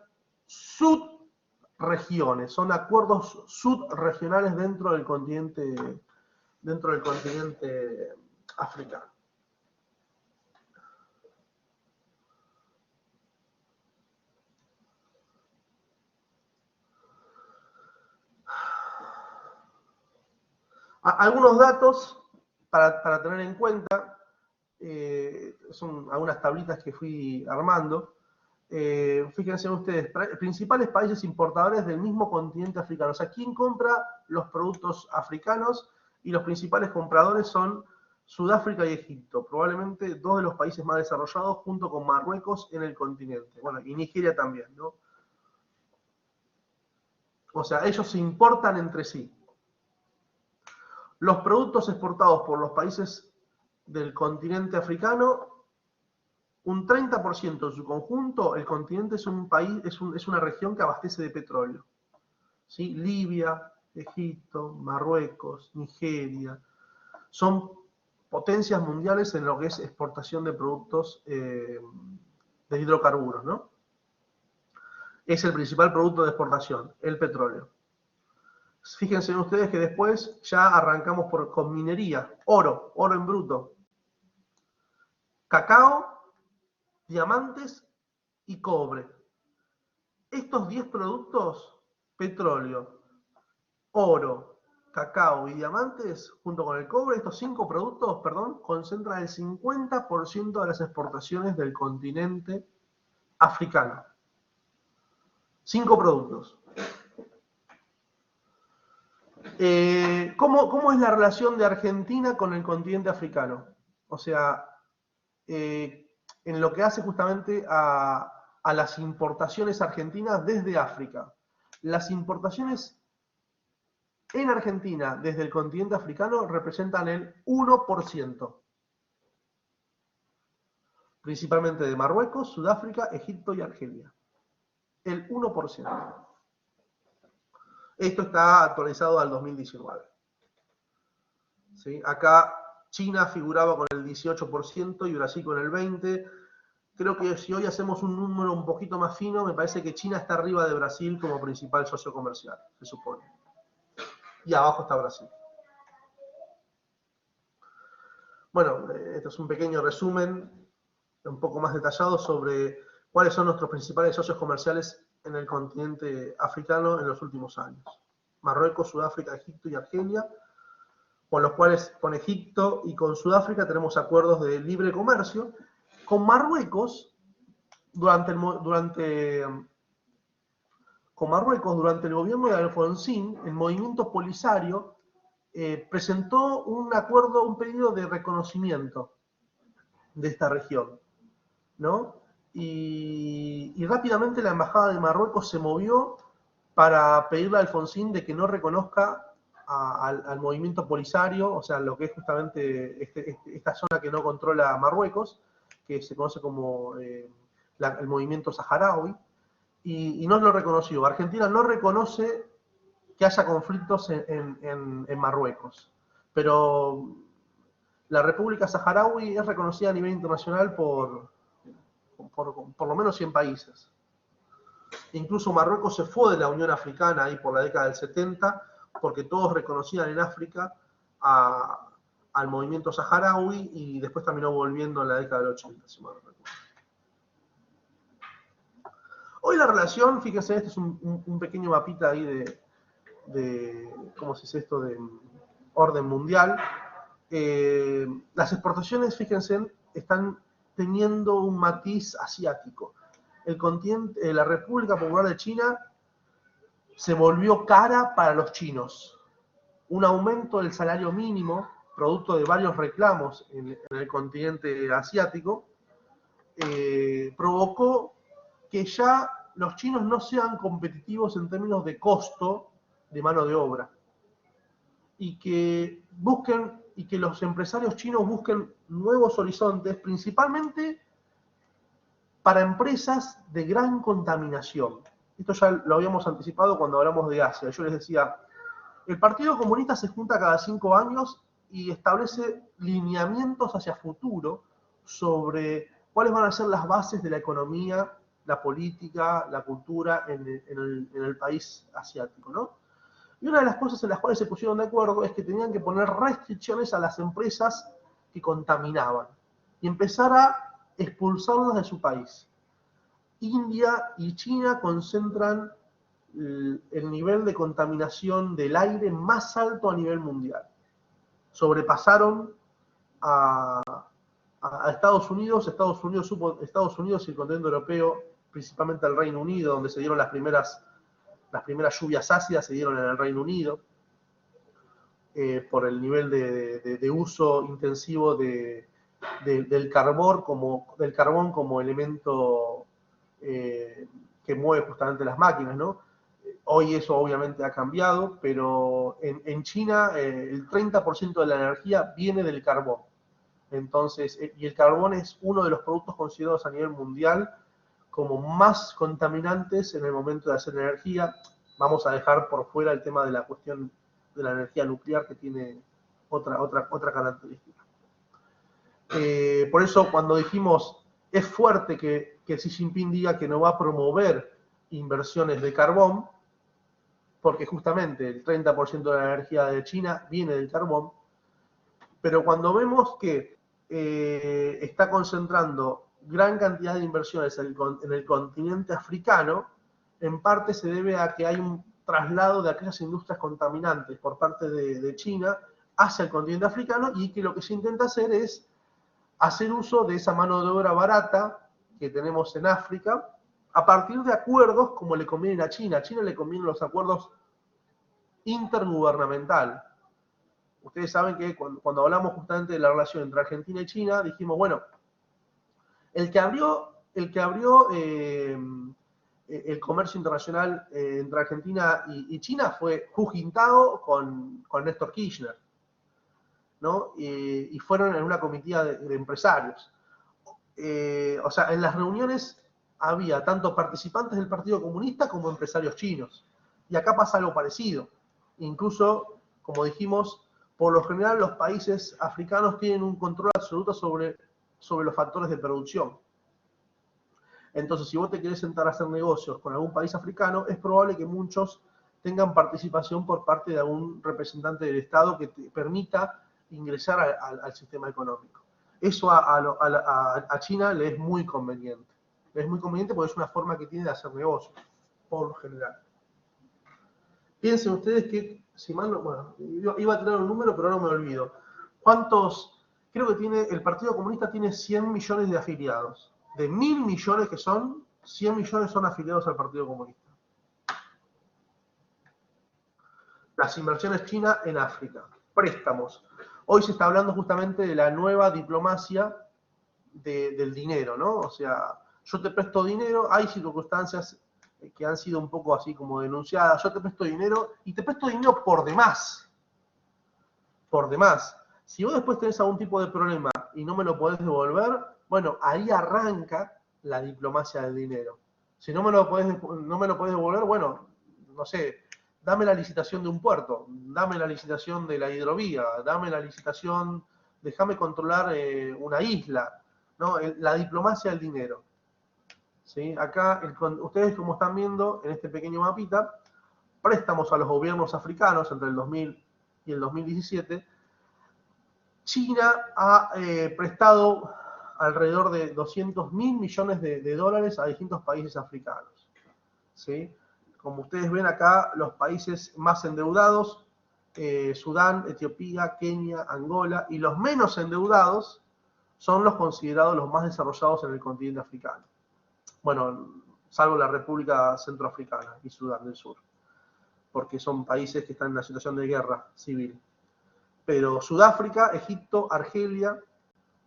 subregiones, son acuerdos subregionales dentro del continente africano. Algunos datos para tener en cuenta, son algunas tablitas que fui armando. Fíjense ustedes, principales países importadores del mismo continente africano. O sea, ¿quién compra los productos africanos? Y los principales compradores son Sudáfrica y Egipto, probablemente dos de los países más desarrollados junto con Marruecos en el continente. Bueno, y Nigeria también, ¿no? O sea, ellos se importan entre sí. Los productos exportados por los países del continente africano, un 30% en su conjunto, el continente es un país, es una región que abastece de petróleo. ¿Sí? Libia, Egipto, Marruecos, Nigeria, son potencias mundiales en lo que es exportación de productos de hidrocarburos, ¿no? es el principal producto de exportación, el petróleo. Fíjense ustedes que después ya arrancamos con minería, oro en bruto, cacao, diamantes y cobre. Estos 10 productos, petróleo, oro, cacao y diamantes, junto con el cobre, estos 5 productos, perdón, concentran el 50% de las exportaciones del continente africano. 5 productos. ¿Cómo es la relación de Argentina con el continente africano? O sea, en lo que hace justamente a las importaciones argentinas desde África. Las importaciones en Argentina desde el continente africano representan el 1%. Principalmente de Marruecos, Sudáfrica, Egipto y Argelia. El 1%. Esto está actualizado al 2019. ¿Sí? Acá China figuraba con el 18% y Brasil con el 20%. Creo que si hoy hacemos un número un poquito más fino, me parece que China está arriba de Brasil como principal socio comercial, se supone. Y abajo está Brasil. Bueno, esto es un pequeño resumen, un poco más detallado sobre cuáles son nuestros principales socios comerciales en el continente africano en los últimos años. Marruecos, Sudáfrica, Egipto y Argelia, con los cuales, con Egipto y con Sudáfrica, tenemos acuerdos de libre comercio. Con Marruecos, durante el gobierno de Alfonsín, el movimiento Polisario presentó un acuerdo, un pedido de reconocimiento de esta región, ¿no? Y rápidamente la embajada de Marruecos se movió para pedirle a Alfonsín de que no reconozca al movimiento Polisario, o sea, lo que es justamente esta zona que no controla Marruecos, que se conoce como el movimiento saharaui, y no lo reconoció. Argentina no reconoce que haya conflictos en Marruecos, pero la República Saharaui es reconocida a nivel internacional por lo menos 100 países. Incluso Marruecos se fue de la Unión Africana ahí por la década del 70, porque todos reconocían en África al movimiento saharaui y después terminó volviendo en la década del 80, si mal no recuerdo. Hoy la relación, fíjense, este es un pequeño mapita ahí ¿cómo se dice esto? De orden mundial. Las exportaciones, fíjense, están teniendo un matiz asiático. La República Popular de China se volvió cara para los chinos. Un aumento del salario mínimo, producto de varios reclamos en el continente asiático, provocó que ya los chinos no sean competitivos en términos de costo de mano de obra y que los empresarios chinos busquen nuevos horizontes, principalmente para empresas de gran contaminación. Esto ya lo habíamos anticipado cuando hablamos de Asia. Yo les decía, el Partido Comunista se junta cada 5 años y establece lineamientos hacia futuro sobre cuáles van a ser las bases de la economía, la política, la cultura en el país asiático, ¿no? Y una de las cosas en las cuales se pusieron de acuerdo es que tenían que poner restricciones a las empresas que contaminaban y empezar a expulsarlas de su país. India y China concentran el nivel de contaminación del aire más alto a nivel mundial. Sobrepasaron a Estados Unidos. Estados Unidos y el continente europeo, principalmente el Reino Unido, donde se dieron las primeras lluvias ácidas, se dieron en el Reino Unido, por el nivel de uso intensivo del carbón como elemento que mueve justamente las máquinas, ¿no? Hoy eso obviamente ha cambiado, pero en China el 30% de la energía viene del carbón. Entonces, y el carbón es uno de los productos considerados a nivel mundial como más contaminantes en el momento de hacer energía. Vamos a dejar por fuera el tema de la cuestión de la energía nuclear, que tiene otra característica. Por eso cuando dijimos, es fuerte que Xi Jinping diga que no va a promover inversiones de carbón, porque justamente el 30% de la energía de China viene del carbón, pero cuando vemos que está concentrando gran cantidad de inversiones en el continente africano, en parte se debe a que hay un traslado de aquellas industrias contaminantes por parte de China hacia el continente africano, y que lo que se intenta hacer es hacer uso de esa mano de obra barata que tenemos en África a partir de acuerdos como le convienen a China. A China le convienen los acuerdos intergubernamental. Ustedes saben que cuando hablamos justamente de la relación entre Argentina y China, dijimos, bueno, el que abrió el comercio internacional entre Argentina y China fue Hu Jintao con Néstor Kirchner, ¿no? Y fueron en una comitiva de empresarios. O sea, en las reuniones había tanto participantes del Partido Comunista como empresarios chinos. Y acá pasa algo parecido. Incluso, como dijimos, por lo general los países africanos tienen un control absoluto sobre los factores de producción. Entonces, si vos te querés sentar a hacer negocios con algún país africano, es probable que muchos tengan participación por parte de algún representante del Estado que te permita ingresar al sistema económico. Eso a China le es muy conveniente. Le es muy conveniente porque es una forma que tiene de hacer negocios, por lo general. Piensen ustedes que, si mal no, bueno, iba a tener un número, pero ahora me olvido. ¿Cuántos? Creo que el Partido Comunista tiene 100 millones de afiliados. De 1.000 millones que son, 100 millones son afiliados al Partido Comunista. Las inversiones chinas en África, préstamos. Hoy se está hablando justamente de la nueva diplomacia del dinero, ¿no? O sea, yo te presto dinero, hay circunstancias que han sido un poco así como denunciadas, yo te presto dinero y te presto dinero por demás. Por demás. Si vos después tenés algún tipo de problema y no me lo podés devolver, bueno, ahí arranca la diplomacia del dinero. Si no me lo podés devolver, bueno, no sé, dame la licitación de un puerto, dame la licitación de la hidrovía, dame la licitación, déjame controlar una isla, ¿no? La diplomacia del dinero. ¿Sí? Acá, ustedes como están viendo en este pequeño mapita, préstamos a los gobiernos africanos entre el 2000 y el 2017, China ha prestado alrededor de 200.000 millones de dólares a distintos países africanos. ¿Sí? Como ustedes ven acá, los países más endeudados, Sudán, Etiopía, Kenia, Angola, y los menos endeudados son los considerados los más desarrollados en el continente africano. Bueno, salvo la República Centroafricana y Sudán del Sur, porque son países que están en una situación de guerra civil. Pero Sudáfrica, Egipto, Argelia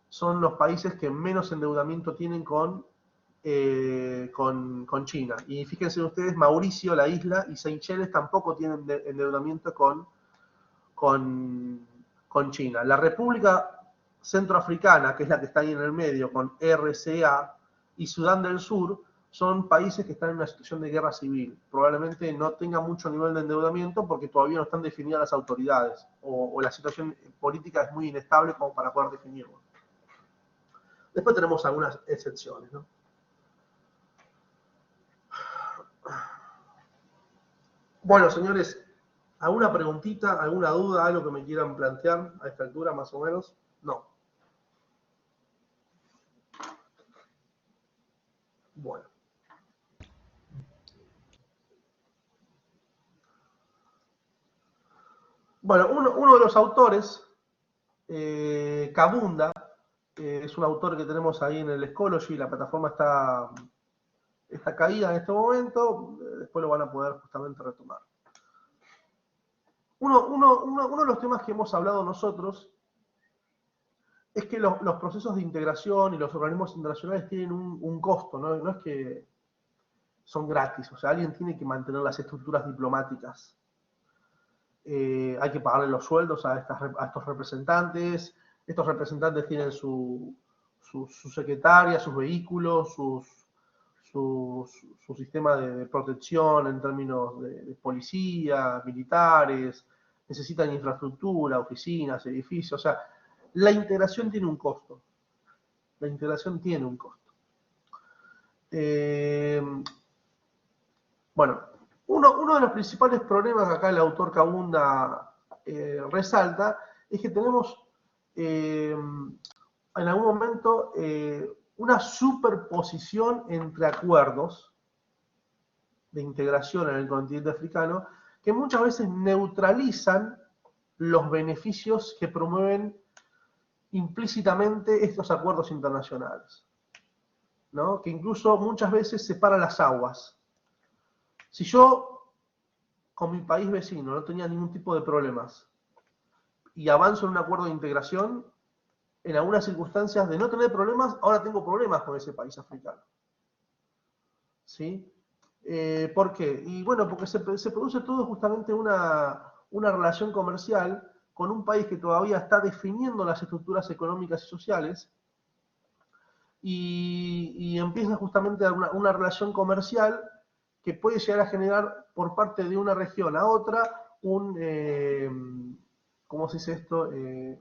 son los países que menos endeudamiento tienen con China. Y fíjense ustedes, Mauricio, la isla, y Seychelles tampoco tienen endeudamiento con China. La República Centroafricana, que es la que está ahí en el medio, con RCA, y Sudán del Sur, son países que están en una situación de guerra civil. Probablemente no tengan mucho nivel de endeudamiento porque todavía no están definidas las autoridades, o la situación política es muy inestable como para poder definirlo. Después tenemos algunas excepciones, ¿no? Bueno, señores, ¿alguna preguntita, alguna duda, algo que me quieran plantear a esta altura, más o menos? No. Bueno. Bueno, uno de los autores, Kabunda, es un autor que tenemos ahí en el Schoology, la plataforma está caída en este momento, después lo van a poder justamente retomar. Uno de los temas que hemos hablado nosotros es que los procesos de integración y los organismos internacionales tienen un costo, ¿no? No es que son gratis, o sea, alguien tiene que mantener las estructuras diplomáticas. Hay que pagarle los sueldos a estos representantes. Estos representantes tienen su secretaria, sus vehículos, su sistema de protección en términos de policía, militares, necesitan infraestructura, oficinas, edificios. O sea, la integración tiene un costo. La integración tiene un costo. Bueno, uno de los principales problemas que acá el autor Kaunda resalta es que tenemos en algún momento una superposición entre acuerdos de integración en el continente africano que muchas veces neutralizan los beneficios que promueven implícitamente estos acuerdos internacionales, ¿no? Que incluso muchas veces separan las aguas. Si yo con mi país vecino no tenía ningún tipo de problemas y avanzo en un acuerdo de integración, en algunas circunstancias de no tener problemas, ahora tengo problemas con ese país africano. ¿Sí? ¿Por qué? Y bueno, porque se produce todo justamente una relación comercial con un país que todavía está definiendo las estructuras económicas y sociales y empieza justamente una relación comercial que puede llegar a generar por parte de una región a otra ¿cómo se dice esto?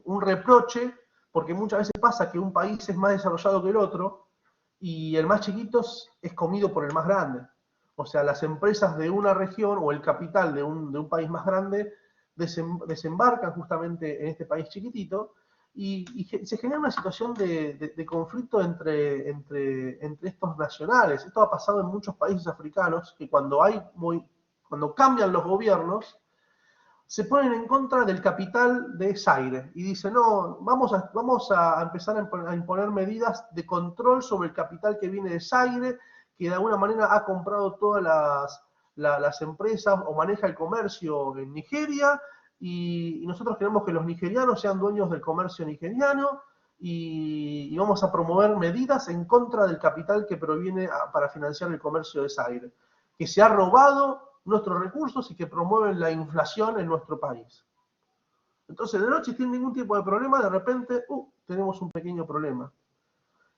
Un reproche, porque muchas veces pasa que un país es más desarrollado que el otro y el más chiquito es comido por el más grande. O sea, las empresas de una región o el capital de un país más grande desembarcan justamente en este país chiquitito y se genera una situación de conflicto entre estos nacionales. Esto ha pasado en muchos países africanos que cuando cambian los gobiernos se ponen en contra del capital de Zaire y dicen, no, vamos a empezar a imponer medidas de control sobre el capital que viene de Zaire, que de alguna manera ha comprado todas las empresas o maneja el comercio en Nigeria, y nosotros queremos que los nigerianos sean dueños del comercio nigeriano, y vamos a promover medidas en contra del capital que proviene para financiar el comercio de Zaire, que se ha robado nuestros recursos y que promueven la inflación en nuestro país. Entonces, de no existir ningún tipo de problema, de repente, tenemos un pequeño problema.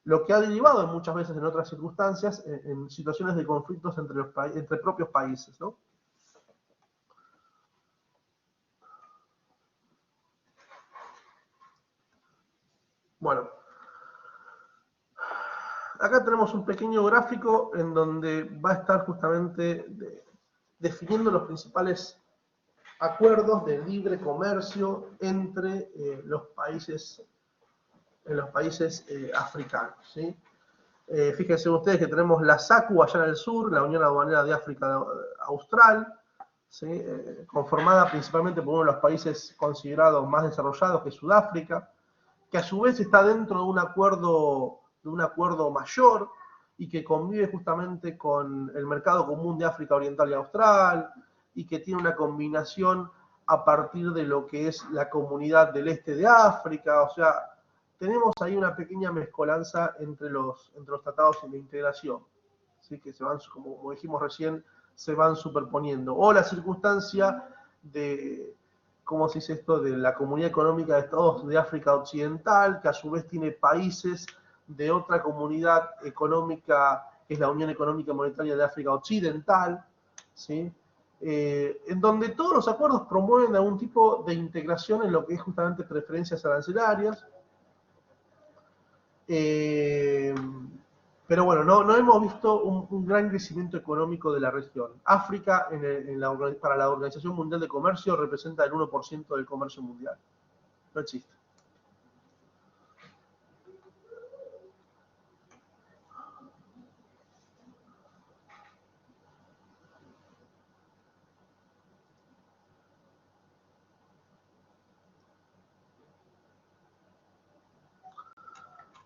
Lo que ha derivado muchas veces en otras circunstancias, en situaciones de conflictos entre propios países, ¿no? Bueno, acá tenemos un pequeño gráfico en donde va a estar justamente definiendo los principales acuerdos de libre comercio entre los países africanos, ¿sí? Fíjense ustedes que tenemos la SACU allá en el sur, la Unión Aduanera de África Austral, ¿sí? Conformada principalmente por uno de los países considerados más desarrollados, que es Sudáfrica, que a su vez está dentro de un acuerdo mayor y que convive justamente con el mercado común de África Oriental y Austral, y que tiene una combinación a partir de lo que es la comunidad del este de África. O sea, tenemos ahí una pequeña mezcolanza entre los tratados de integración, ¿sí? Que se van, como dijimos recién, se van superponiendo. O la circunstancia de, ¿cómo se dice esto?, de la Comunidad Económica de Estados de África Occidental, que a su vez tiene países de otra comunidad económica, que es la Unión Económica y Monetaria de África Occidental, ¿sí? En donde todos los acuerdos promueven algún tipo de integración en lo que es justamente preferencias arancelarias. Pero bueno, no hemos visto un gran crecimiento económico de la región. África, para la Organización Mundial de Comercio, representa el 1% del comercio mundial. No existe.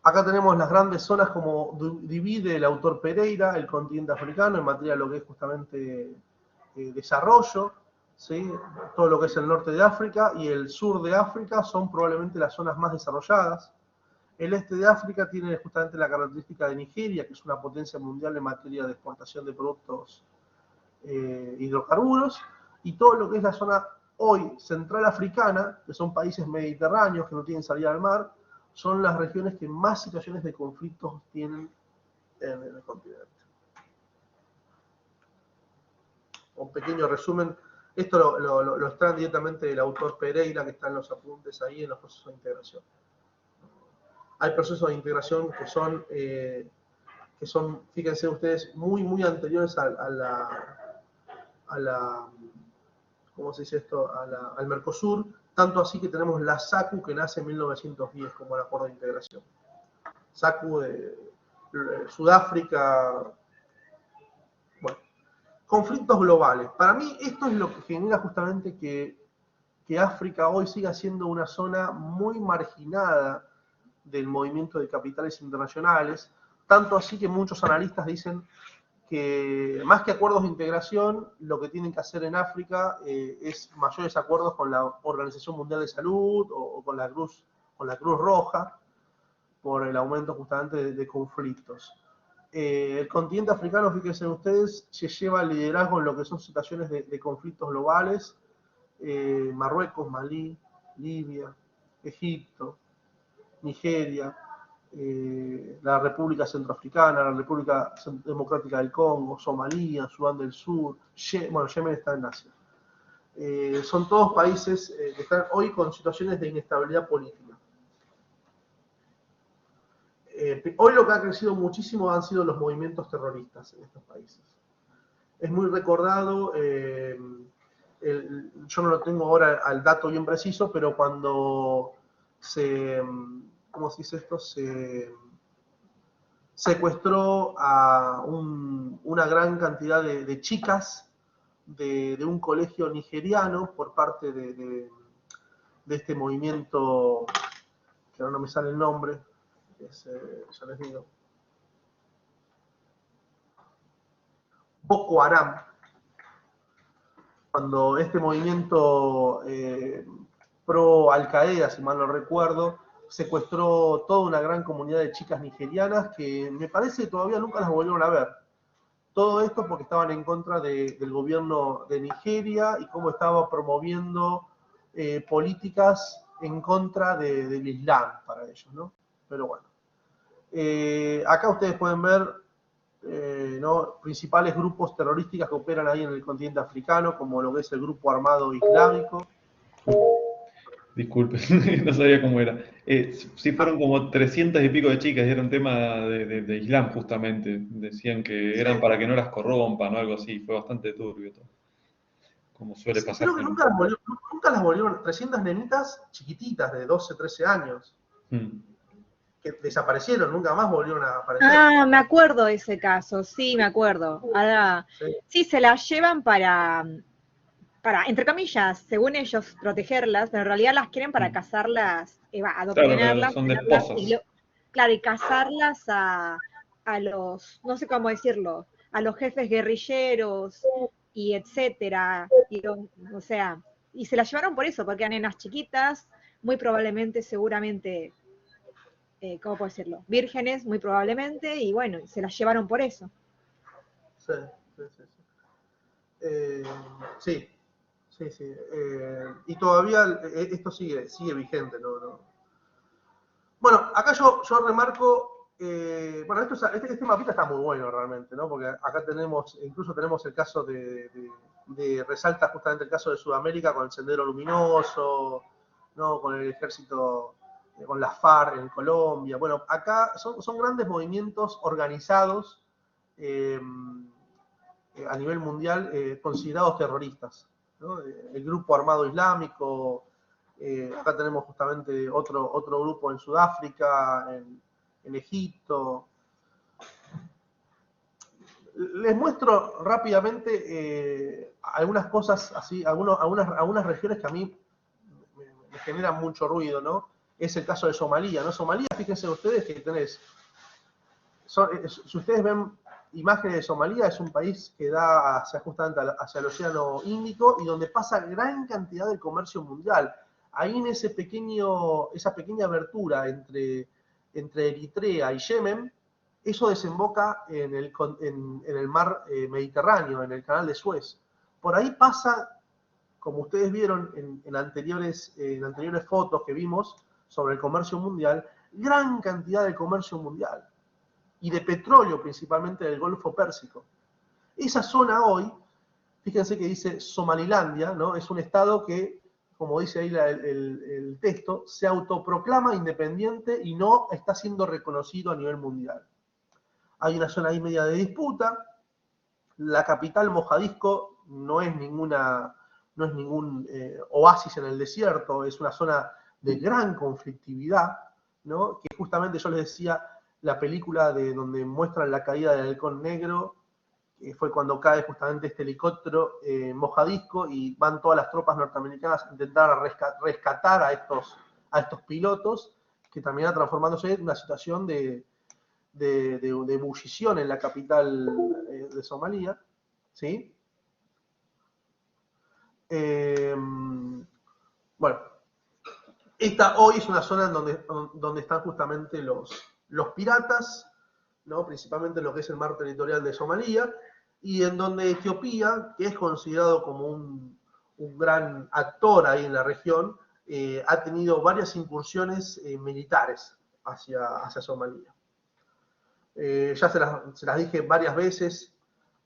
Acá tenemos las grandes zonas como divide el autor Pereira, el continente africano, en materia de lo que es justamente desarrollo, ¿sí? Todo lo que es el norte de África y el sur de África son probablemente las zonas más desarrolladas. El este de África tiene justamente la característica de Nigeria, que es una potencia mundial en materia de exportación de productos hidrocarburos, y todo lo que es la zona hoy central africana, que son países mediterráneos que no tienen salida al mar, son las regiones que más situaciones de conflictos tienen en el continente. Un pequeño resumen, esto lo extrae directamente del autor Pereira, que está en los apuntes ahí en los procesos de integración. Hay procesos de integración que son, fíjense ustedes, muy anteriores a ¿cómo se dice esto? Al Mercosur, tanto así que tenemos la SACU que nace en 1910 como el Acuerdo de Integración. SACU de Sudáfrica, bueno, conflictos globales. Para mí esto es lo que genera justamente que África hoy siga siendo una zona muy marginada del movimiento de capitales internacionales, tanto así que muchos analistas dicen que más que acuerdos de integración, lo que tienen que hacer en África es mayores acuerdos con la Organización Mundial de Salud o con la Cruz Roja, por el aumento justamente de conflictos. El continente africano, fíjense ustedes, se lleva el liderazgo en lo que son situaciones de conflictos globales. Marruecos, Malí, Libia, Egipto, Nigeria, la República Centroafricana, la República Democrática del Congo, Somalia, Sudán del Sur, Yemen está en Asia. Son todos países que están hoy con situaciones de inestabilidad política. Hoy lo que ha crecido muchísimo han sido los movimientos terroristas en estos países. Es muy recordado, yo no lo tengo ahora al dato bien preciso, pero cuando ¿cómo se dice esto? Se secuestró a una gran cantidad de chicas de un colegio nigeriano por parte de este movimiento, que ahora no me sale el nombre, ya les digo, Boko Haram, cuando este movimiento pro Al Qaeda, si mal no recuerdo, secuestró toda una gran comunidad de chicas nigerianas que me parece que todavía nunca las volvieron a ver. Todo esto porque estaban en contra del gobierno de Nigeria y cómo estaba promoviendo políticas en contra del Islam para ellos, ¿no? Pero bueno. Acá ustedes pueden ver ¿no? principales grupos terrorísticos que operan ahí en el continente africano, como lo que es el Grupo Armado Islámico. Disculpe, no sabía cómo era. Sí fueron como 300 y pico de chicas, y era un tema de Islam justamente. Decían que eran para que no las corrompan o algo así. Fue bastante turbio todo. Como suele pasar. Creo que nunca las volvieron 300 nenitas chiquititas de 12, 13 años. Que desaparecieron, nunca más volvieron a aparecer. Ah, me acuerdo de ese caso, sí, me acuerdo. Ahora, sí, se las llevan para, entre comillas, según ellos, protegerlas, pero en realidad las quieren para cazarlas, adoctrinarlas. Claro, son de esposas. Claro, y cazarlas a los, no sé cómo decirlo, a los jefes guerrilleros y etcétera. O sea, y se las llevaron por eso, porque eran nenas chiquitas, muy probablemente, seguramente, ¿cómo puedo decirlo? Vírgenes, muy probablemente, y bueno, se las llevaron por eso. Sí. Y todavía esto sigue vigente, ¿no? Bueno, acá yo remarco, bueno, este mapita está muy bueno realmente, ¿no? Porque acá incluso tenemos el caso resalta justamente el caso de Sudamérica con el Sendero Luminoso, ¿no? Con el ejército, con la FARC en Colombia. Bueno, acá son grandes movimientos organizados a nivel mundial considerados terroristas, ¿no? El Grupo Armado Islámico, acá tenemos justamente otro grupo en Sudáfrica, en Egipto. Les muestro rápidamente algunas cosas así, algunas regiones que a mí me generan mucho ruido, ¿no? Es el caso de Somalia, ¿no? Somalia, fíjense ustedes que tenés, si ustedes ven imágenes de Somalia, es un país que da justamente hacia el Océano Índico y donde pasa gran cantidad de comercio mundial. Ahí en esa pequeña abertura entre Eritrea y Yemen, eso desemboca en el mar Mediterráneo, en el canal de Suez. Por ahí pasa, como ustedes vieron en anteriores fotos que vimos sobre el comercio mundial, gran cantidad de comercio mundial y de petróleo, principalmente del Golfo Pérsico. Esa zona hoy, fíjense que dice Somalilandia, ¿no? Es un estado que, como dice ahí el texto, se autoproclama independiente y no está siendo reconocido a nivel mundial. Hay una zona ahí media de disputa. La capital, Mojadisco, no es ningún oasis en el desierto, es una zona de gran conflictividad, ¿no? Que justamente yo les decía, la película de donde muestran la caída del halcón negro, que fue cuando cae justamente este helicóptero mojadisco y van todas las tropas norteamericanas a intentar rescatar a estos pilotos, que termina transformándose en una situación de ebullición en la capital de Somalia, ¿sí? Bueno, esta hoy es una zona en donde están justamente los piratas, ¿no? Principalmente en lo que es el mar territorial de Somalia, y en donde Etiopía, que es considerado como un gran actor ahí en la región, ha tenido varias incursiones militares hacia Somalia. Ya se las dije varias veces,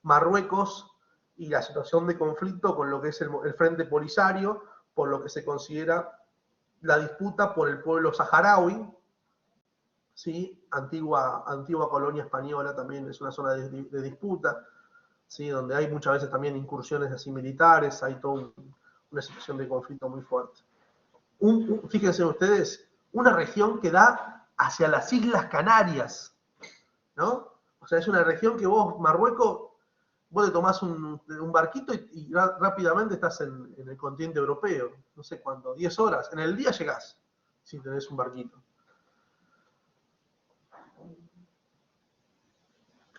Marruecos y la situación de conflicto con lo que es el Frente Polisario, por lo que se considera la disputa por el pueblo saharaui, ¿sí? Antigua colonia española, también es una zona de disputa, ¿sí? Donde hay muchas veces también incursiones así militares, hay toda una situación de conflicto muy fuerte. Fíjense ustedes, una región que da hacia las Islas Canarias, ¿no? O sea, es una región que vos, Marruecos, vos te tomás un barquito y rápidamente estás en el continente europeo. No sé cuánto, 10 horas. En el día llegás, si tenés un barquito.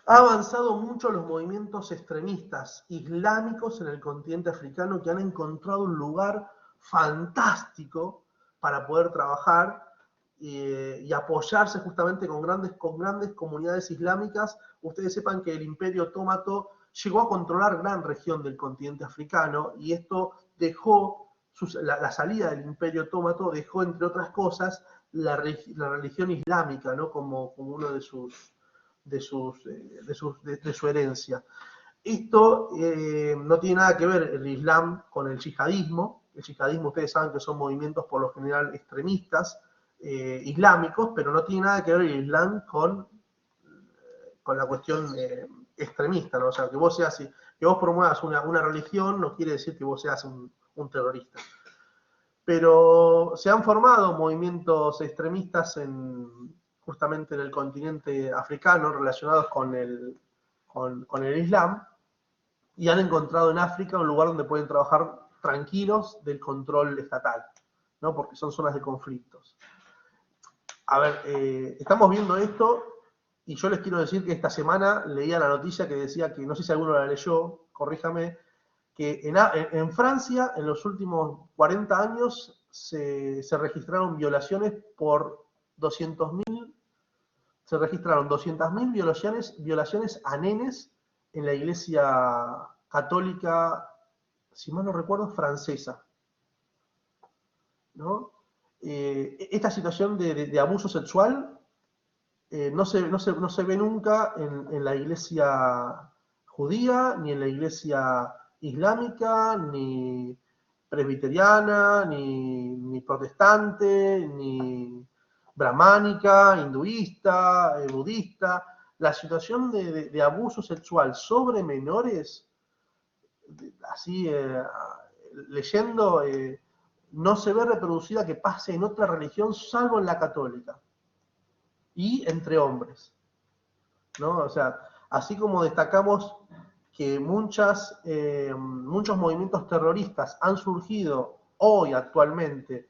Ha avanzado mucho los movimientos extremistas islámicos en el continente africano, que han encontrado un lugar fantástico para poder trabajar y apoyarse justamente con grandes comunidades islámicas. Ustedes sepan que el Imperio Otomano llegó a controlar gran región del continente africano, y esto dejó, la salida del Imperio Otomano dejó, entre otras cosas, la religión islámica, ¿no? como uno de su herencia. Esto no tiene nada que ver el Islam con el yihadismo. El yihadismo, ustedes saben que son movimientos por lo general extremistas islámicos, pero no tiene nada que ver el Islam con la cuestión extremista, ¿no? O sea, que vos promuevas una religión no quiere decir que vos seas un terrorista. Pero se han formado movimientos extremistas justamente en el continente africano relacionados con el Islam, y han encontrado en África un lugar donde pueden trabajar tranquilos del control estatal, ¿no? Porque son zonas de conflictos. A ver, estamos viendo esto, y yo les quiero decir que esta semana leía la noticia que decía que, no sé si alguno la leyó, corríjame, que en Francia en los últimos 40 años se registraron violaciones por 200.000, se registraron 200.000 violaciones a nenes en la iglesia católica, si mal no recuerdo, francesa, ¿no? Esta situación de abuso sexual no se ve nunca en la iglesia judía, ni en la iglesia islámica, ni presbiteriana, ni protestante, ni brahmánica, hinduista, budista. La situación de abuso sexual sobre menores, así leyendo, no se ve reproducida que pase en otra religión salvo en la católica y entre hombres, ¿no? O sea, así como destacamos que muchos movimientos terroristas han surgido hoy actualmente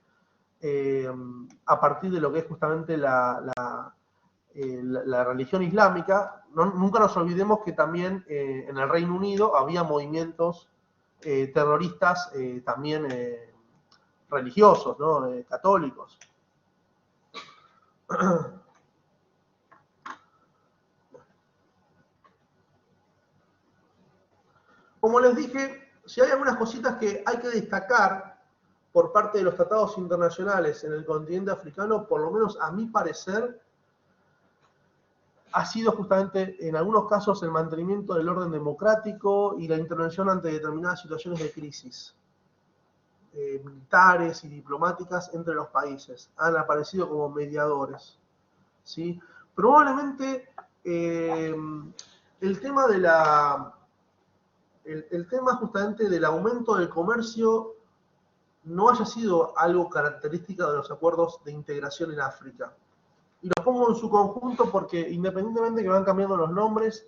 a partir de lo que es justamente la religión islámica, nunca nos olvidemos que también en el Reino Unido había movimientos terroristas también religiosos, ¿no? Católicos. Como les dije, si hay algunas cositas que hay que destacar por parte de los tratados internacionales en el continente africano, por lo menos a mi parecer, ha sido justamente en algunos casos el mantenimiento del orden democrático y la intervención ante determinadas situaciones de crisis militares y diplomáticas entre los países. Han aparecido como mediadores, ¿sí? Probablemente el tema de la el tema justamente del aumento del comercio no haya sido algo característico de los acuerdos de integración en África. Y lo pongo en su conjunto porque independientemente de que van cambiando los nombres,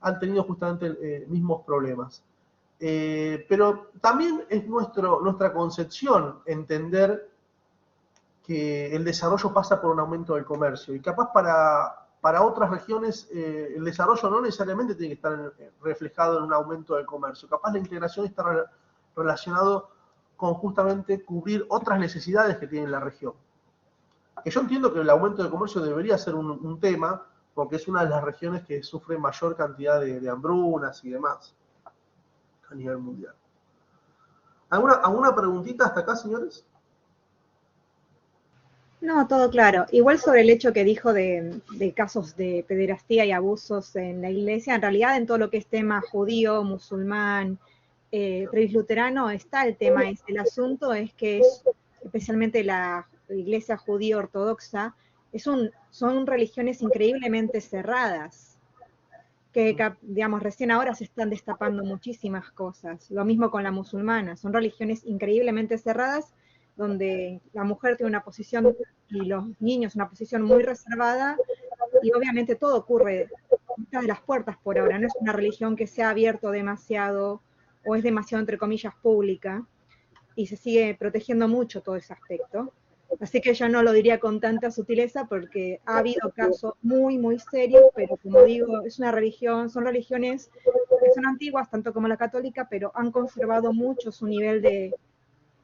han tenido justamente mismos problemas. Pero también es nuestra concepción entender que el desarrollo pasa por un aumento del comercio. Y capaz para otras regiones el desarrollo no necesariamente tiene que estar reflejado en un aumento del comercio. Capaz la integración está relacionado con justamente cubrir otras necesidades que tiene la región. Que yo entiendo que el aumento del comercio debería ser un tema, porque es una de las regiones que sufre mayor cantidad de hambrunas y demás a nivel mundial. ¿Alguna preguntita hasta acá, señores? No, todo claro. Igual sobre el hecho que dijo de casos de pederastía y abusos en la iglesia, en realidad en todo lo que es tema judío, musulmán, presluterano, está el tema. El asunto es que especialmente la iglesia judía ortodoxa, son religiones increíblemente cerradas, que, digamos, recién ahora se están destapando muchísimas cosas. Lo mismo con la musulmana, son religiones increíblemente cerradas, donde la mujer tiene una posición y los niños una posición muy reservada, y obviamente todo ocurre detrás de las puertas por ahora. No es una religión que se ha abierto demasiado o es demasiado, entre comillas, pública, y se sigue protegiendo mucho todo ese aspecto. Así que yo no lo diría con tanta sutileza porque ha habido casos muy, muy serios, pero como digo, es una religión, son religiones que son antiguas, tanto como la católica, pero han conservado mucho su nivel de,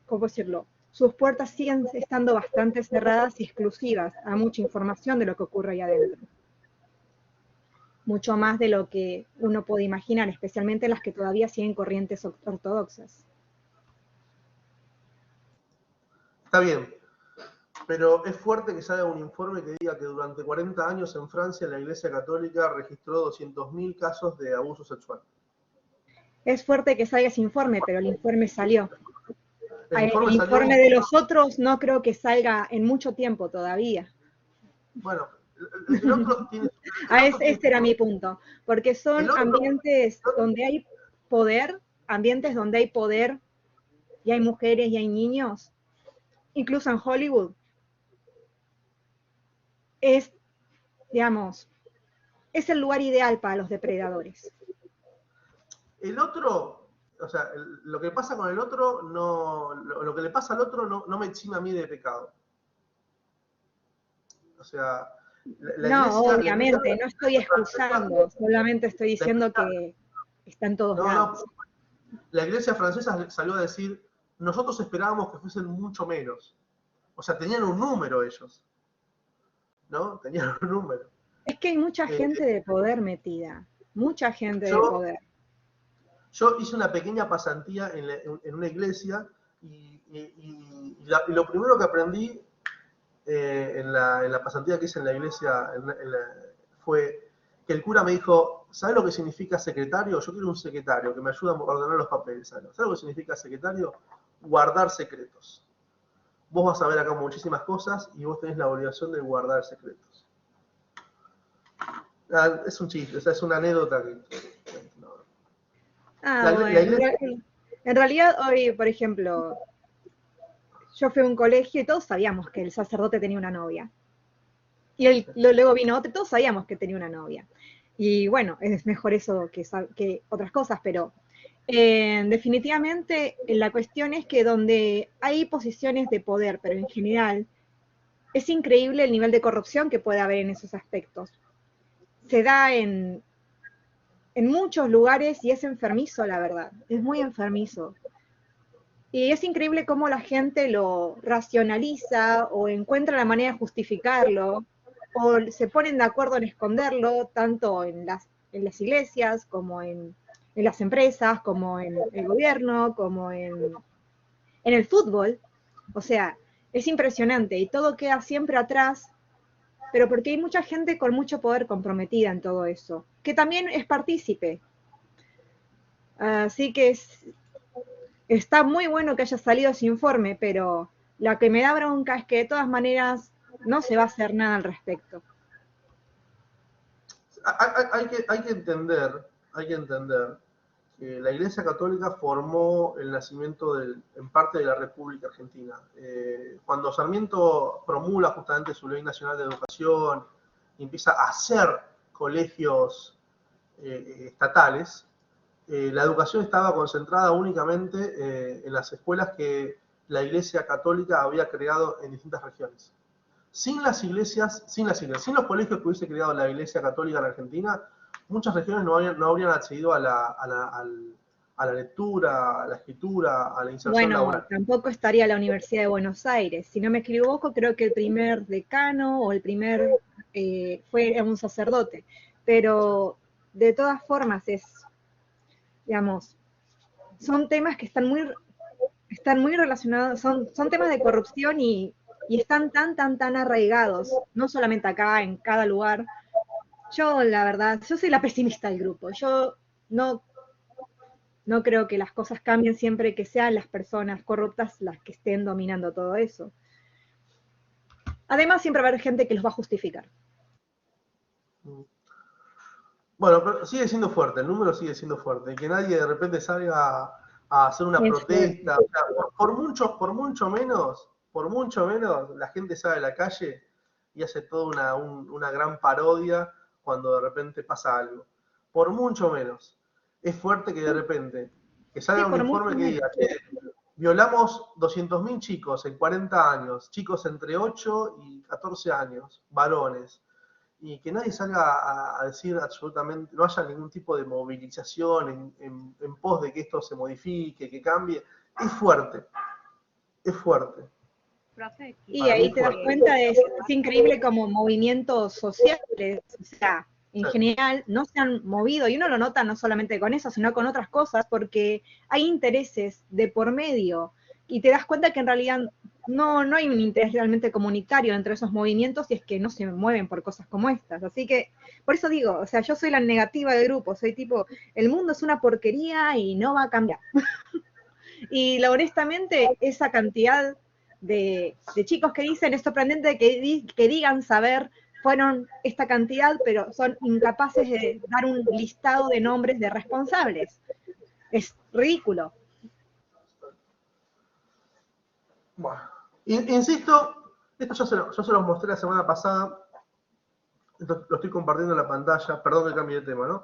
¿cómo decirlo? Sus puertas siguen estando bastante cerradas y exclusivas a mucha información de lo que ocurre ahí adentro. Mucho más de lo que uno puede imaginar, especialmente las que todavía siguen corrientes ortodoxas. Está bien, pero es fuerte que salga un informe que diga que durante 40 años en Francia la Iglesia Católica registró 200.000 casos de abuso sexual. Es fuerte que salga ese informe, pero el informe salió. El El informe informe salió. de los otros no creo que salga en mucho tiempo todavía. Bueno, el otro tiene. Ese era mi punto, porque son ambientes donde hay poder, ambientes donde hay poder y hay mujeres y hay niños, incluso en Hollywood. Es, digamos, es el lugar ideal para los depredadores. El otro, o sea, lo que pasa con el otro, no, lo que le pasa al otro no me exime a mí de pecado. O sea, la no, iglesia, obviamente, no estoy excusando, solamente estoy diciendo que está en todos lados. No, la iglesia francesa salió a decir, nosotros esperábamos que fuesen mucho menos. O sea, tenían un número ellos, ¿no? Tenían un número. Es que hay mucha gente de poder metida, mucha gente de poder. Yo hice una pequeña pasantía en una iglesia y lo primero que aprendí en la pasantía que hice en la iglesia fue que el cura me dijo, ¿sabes lo que significa secretario? Yo quiero un secretario que me ayude a ordenar los papeles. ¿Sabes lo que significa secretario? Guardar secretos. Vos vas a ver acá muchísimas cosas y vos tenés la obligación de guardar secretos. Es un chiste, o sea, es una anécdota que no. En realidad hoy, por ejemplo, yo fui a un colegio y todos sabíamos que el sacerdote tenía una novia. Y luego vino otro y todos sabíamos que tenía una novia. Y bueno, es mejor eso que otras cosas, pero definitivamente la cuestión es que donde hay posiciones de poder, pero en general, es increíble el nivel de corrupción que puede haber en esos aspectos. Se da en muchos lugares y es enfermizo, la verdad, es muy enfermizo. Y es increíble cómo la gente lo racionaliza o encuentra la manera de justificarlo o se ponen de acuerdo en esconderlo, tanto en las iglesias como en las empresas, como en el gobierno, como en el fútbol. O sea, es impresionante y todo queda siempre atrás, pero porque hay mucha gente con mucho poder comprometida en todo eso, que también es partícipe. Así que está muy bueno que haya salido ese informe, pero lo que me da bronca es que de todas maneras no se va a hacer nada al respecto. Hay que entender la Iglesia Católica formó el nacimiento en parte de la República Argentina. Cuando Sarmiento promulga justamente su Ley Nacional de Educación y empieza a hacer colegios estatales, la educación estaba concentrada únicamente en las escuelas que la Iglesia Católica había creado en distintas regiones. Sin los colegios que hubiese creado la Iglesia Católica en Argentina, muchas regiones no habrían accedido a la lectura, a la escritura, a la inserción laboral. Tampoco estaría la Universidad de Buenos Aires. Si no me equivoco, creo que el primer decano o el primer fue un sacerdote. Pero de todas formas digamos, son temas que están muy relacionados, son temas de corrupción y están tan arraigados, no solamente acá, en cada lugar. Yo, la verdad, yo soy la pesimista del grupo. Yo no creo que las cosas cambien siempre que sean las personas corruptas las que estén dominando todo eso. Además, siempre va a haber gente que los va a justificar. Bueno, pero sigue siendo fuerte, el número sigue siendo fuerte. Y que nadie de repente salga a hacer una protesta. O sea, por mucho menos, la gente sale a la calle y hace toda una gran parodia cuando de repente pasa algo. Por mucho menos. Es fuerte que de repente que salga un informe que diga, violamos 200.000 chicos en 40 años, chicos entre 8 y 14 años, varones, y que nadie salga a decir absolutamente, no haya ningún tipo de movilización en pos de que esto se modifique, que cambie. Es fuerte. Y ahí te das cuenta, es increíble como movimientos sociales, o sea, en general no se han movido, y uno lo nota no solamente con eso, sino con otras cosas, porque hay intereses de por medio, y te das cuenta que en realidad no hay un interés realmente comunitario entre esos movimientos, y es que no se mueven por cosas como estas. Así que, por eso digo, o sea, yo soy la negativa del grupo, soy tipo, el mundo es una porquería y no va a cambiar. Y honestamente, esa cantidad de chicos que dicen, es sorprendente que digan saber, fueron esta cantidad, pero son incapaces de dar un listado de nombres de responsables. Es ridículo. Bueno, insisto, esto yo se los mostré la semana pasada, esto lo estoy compartiendo en la pantalla, perdón que cambie de tema, ¿no?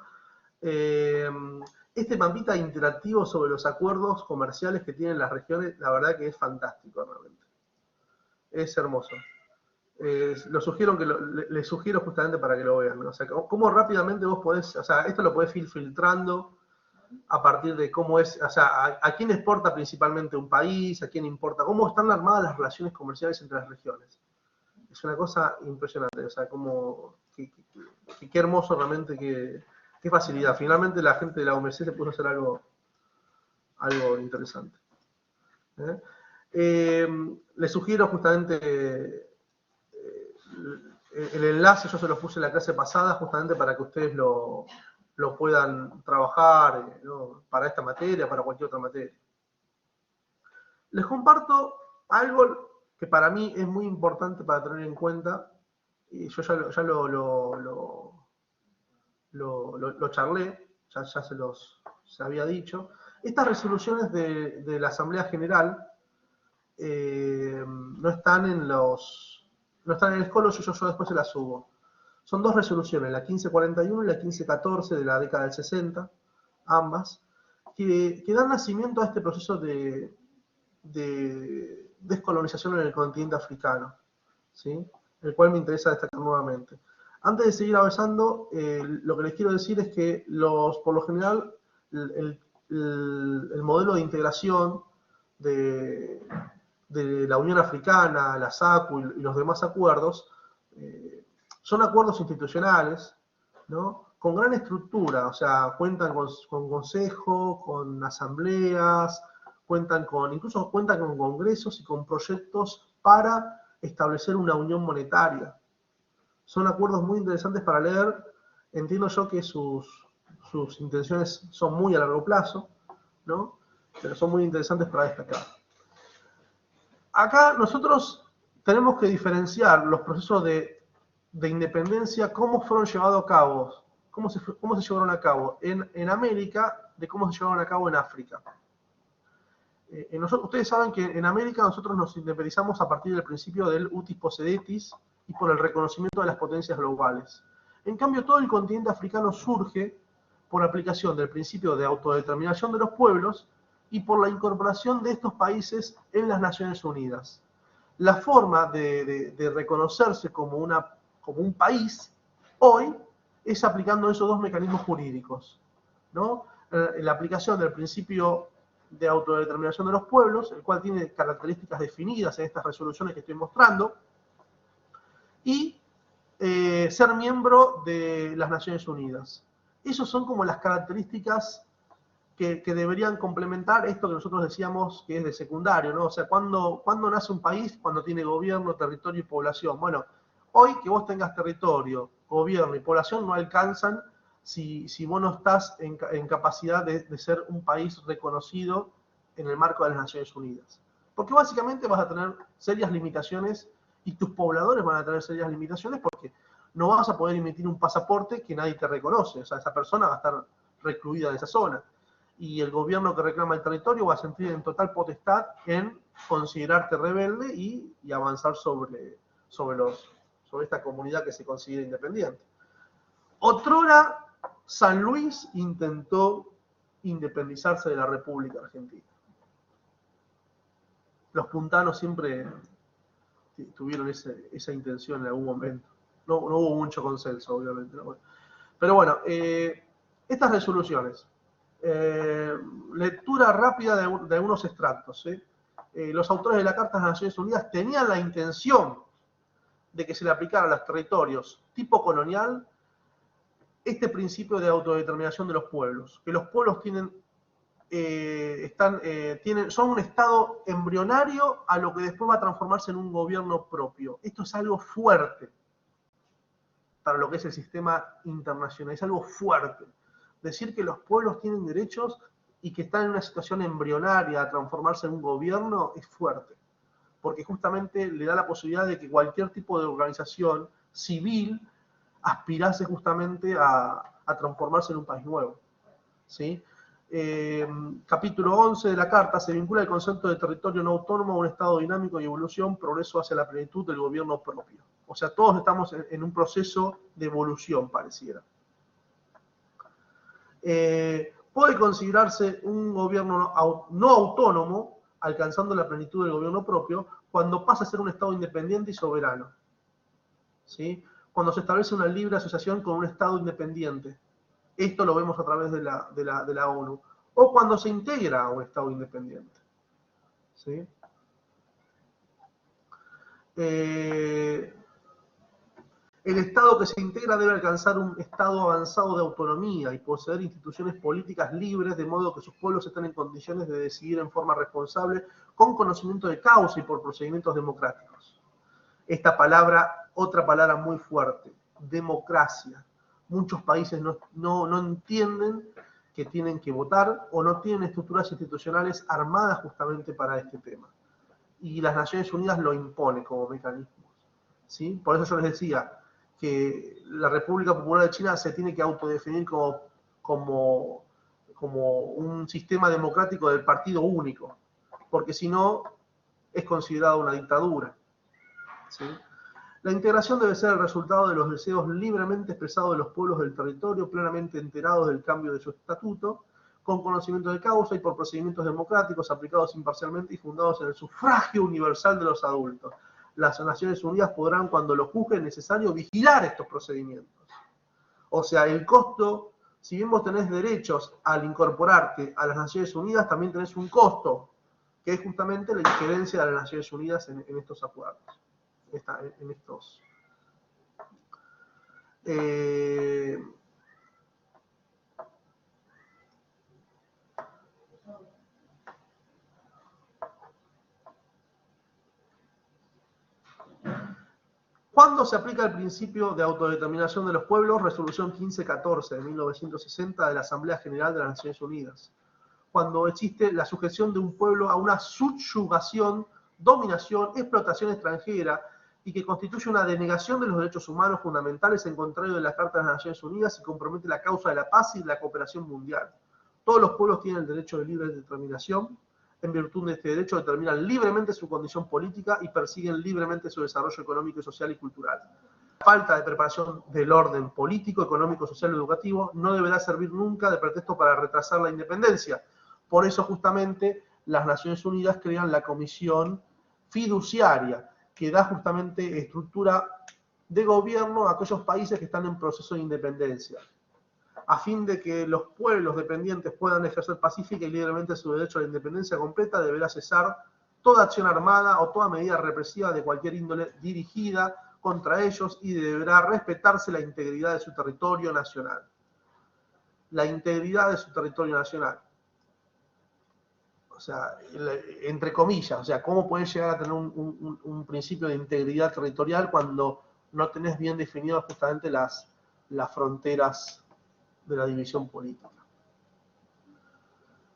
Este mapita interactivo sobre los acuerdos comerciales que tienen las regiones, la verdad que es fantástico realmente. Es hermoso. Les sugiero justamente para que lo vean, ¿no? O sea, cómo rápidamente vos podés, o sea, esto lo podés ir filtrando a partir de cómo es, o sea, a quién exporta principalmente un país, a quién importa, cómo están armadas las relaciones comerciales entre las regiones. Es una cosa impresionante, o sea, qué hermoso realmente, qué facilidad. Finalmente la gente de la OMC se puso a hacer algo interesante. Les sugiero justamente el enlace, yo se los puse en la clase pasada, justamente para que ustedes lo puedan trabajar, ¿no? Para esta materia, para cualquier otra materia. Les comparto algo que para mí es muy importante para tener en cuenta, y yo ya lo charlé, ya se había dicho. Estas resoluciones de la Asamblea General no están en el Scholarship, yo después se las subo. Son dos resoluciones, la 1541 y la 1514 de la década del 60, ambas, que dan nacimiento a este proceso de descolonización en el continente africano, ¿sí? El cual me interesa destacar nuevamente. Antes de seguir avanzando, lo que les quiero decir es que por lo general el modelo de integración de la Unión Africana, la SACU y los demás acuerdos, son acuerdos institucionales, ¿no? Con gran estructura, o sea, cuentan con consejo, con asambleas, incluso cuentan con congresos y con proyectos para establecer una unión monetaria. Son acuerdos muy interesantes para leer. Entiendo yo que sus intenciones son muy a largo plazo, ¿no? Pero son muy interesantes para destacar. Acá nosotros tenemos que diferenciar los procesos de independencia, cómo fueron llevados a cabo, cómo se llevaron a cabo en América de cómo se llevaron a cabo en África. Ustedes saben que en América nosotros nos independizamos a partir del principio del utis possidetis y por el reconocimiento de las potencias globales. En cambio, todo el continente africano surge por aplicación del principio de autodeterminación de los pueblos y por la incorporación de estos países en las Naciones Unidas. La forma de reconocerse como un país hoy es aplicando esos dos mecanismos jurídicos, ¿no? La aplicación del principio de autodeterminación de los pueblos, el cual tiene características definidas en estas resoluciones que estoy mostrando, y ser miembro de las Naciones Unidas. Esas son como las características que deberían complementar esto que nosotros decíamos que es de secundario, ¿no? O sea, ¿cuándo nace un país? Cuando tiene gobierno, territorio y población. Bueno, hoy que vos tengas territorio, gobierno y población no alcanzan si vos no estás en capacidad de ser un país reconocido en el marco de las Naciones Unidas. Porque básicamente vas a tener serias limitaciones y tus pobladores van a tener serias limitaciones porque no vas a poder emitir un pasaporte que nadie te reconoce. O sea, esa persona va a estar recluida en esa zona. Y el gobierno que reclama el territorio va a sentir en total potestad en considerarte rebelde y avanzar sobre esta comunidad que se considera independiente. Otrora, San Luis intentó independizarse de la República Argentina. Los puntanos siempre tuvieron esa intención en algún momento. No hubo mucho consenso, obviamente, ¿no? Pero bueno, estas resoluciones. Lectura rápida de algunos extractos. Los autores de la Carta de las Naciones Unidas tenían la intención de que se le aplicara a los territorios tipo colonial este principio de autodeterminación de los pueblos, que los pueblos son un estado embrionario a lo que después va a transformarse en un gobierno propio. Esto es algo fuerte para lo que es el sistema internacional, es algo fuerte. Decir que los pueblos tienen derechos y que están en una situación embrionaria a transformarse en un gobierno es fuerte, porque justamente le da la posibilidad de que cualquier tipo de organización civil aspirase justamente a transformarse en un país nuevo, ¿sí? Capítulo 11 de la Carta, se vincula el concepto de territorio no autónomo a un estado dinámico y evolución, progreso hacia la plenitud del gobierno propio. O sea, todos estamos en un proceso de evolución, pareciera. Puede considerarse un gobierno no autónomo, alcanzando la plenitud del gobierno propio, cuando pasa a ser un estado independiente y soberano, ¿sí? Cuando se establece una libre asociación con un estado independiente. Esto lo vemos a través de la ONU. O cuando se integra a un estado independiente, ¿sí? El Estado que se integra debe alcanzar un estado avanzado de autonomía y poseer instituciones políticas libres, de modo que sus pueblos estén en condiciones de decidir en forma responsable, con conocimiento de causa y por procedimientos democráticos. Esta palabra, otra palabra muy fuerte, democracia. Muchos países no entienden que tienen que votar o no tienen estructuras institucionales armadas justamente para este tema. Y las Naciones Unidas lo imponen como mecanismos, ¿sí? Por eso yo les decía que la República Popular de China se tiene que autodefinir como un sistema democrático del partido único, porque si no es considerado una dictadura, ¿sí? La integración debe ser el resultado de los deseos libremente expresados de los pueblos del territorio, plenamente enterados del cambio de su estatuto, con conocimiento de causa y por procedimientos democráticos aplicados imparcialmente y fundados en el sufragio universal de los adultos. Las Naciones Unidas podrán, cuando lo juzguen necesario, vigilar estos procedimientos. O sea, el costo, si bien vos tenés derechos al incorporarte a las Naciones Unidas, también tenés un costo, que es justamente la injerencia de las Naciones Unidas en estos acuerdos. ¿Cuándo se aplica el principio de autodeterminación de los pueblos? Resolución 1514 de 1960 de la Asamblea General de las Naciones Unidas. Cuando existe la sujeción de un pueblo a una subyugación, dominación, explotación extranjera, y que constituye una denegación de los derechos humanos fundamentales en contrario de la Carta de las Naciones Unidas y compromete la causa de la paz y la cooperación mundial. Todos los pueblos tienen el derecho de libre determinación. En virtud de este derecho determinan libremente su condición política y persiguen libremente su desarrollo económico, social y cultural. La falta de preparación del orden político, económico, social y educativo no deberá servir nunca de pretexto para retrasar la independencia. Por eso justamente las Naciones Unidas crean la Comisión Fiduciaria, que da justamente estructura de gobierno a aquellos países que están en proceso de independencia, a fin de que los pueblos dependientes puedan ejercer pacífica y libremente su derecho a la independencia completa, deberá cesar toda acción armada o toda medida represiva de cualquier índole dirigida contra ellos y deberá respetarse la integridad de su territorio nacional. La integridad de su territorio nacional. O sea, entre comillas, o sea, ¿cómo pueden llegar a tener un principio de integridad territorial cuando no tenés bien definidas justamente las fronteras de la división política?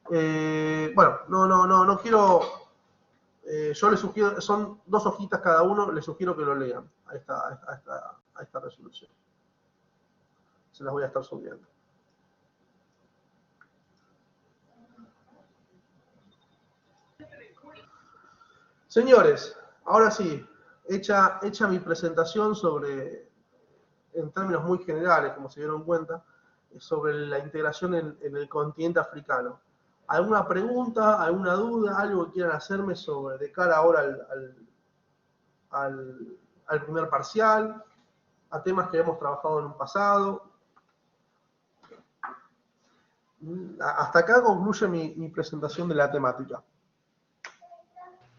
Bueno, no quiero... yo les sugiero, son 2 hojitas cada uno, les sugiero que lo lean a esta resolución. Se las voy a estar subiendo. Señores, ahora sí, hecha mi presentación sobre, en términos muy generales, como se dieron cuenta, sobre la integración en el continente africano. ¿Alguna pregunta, alguna duda, algo que quieran hacerme sobre de cara ahora al primer parcial, a temas que hemos trabajado en un pasado? Hasta acá concluye mi presentación de la temática.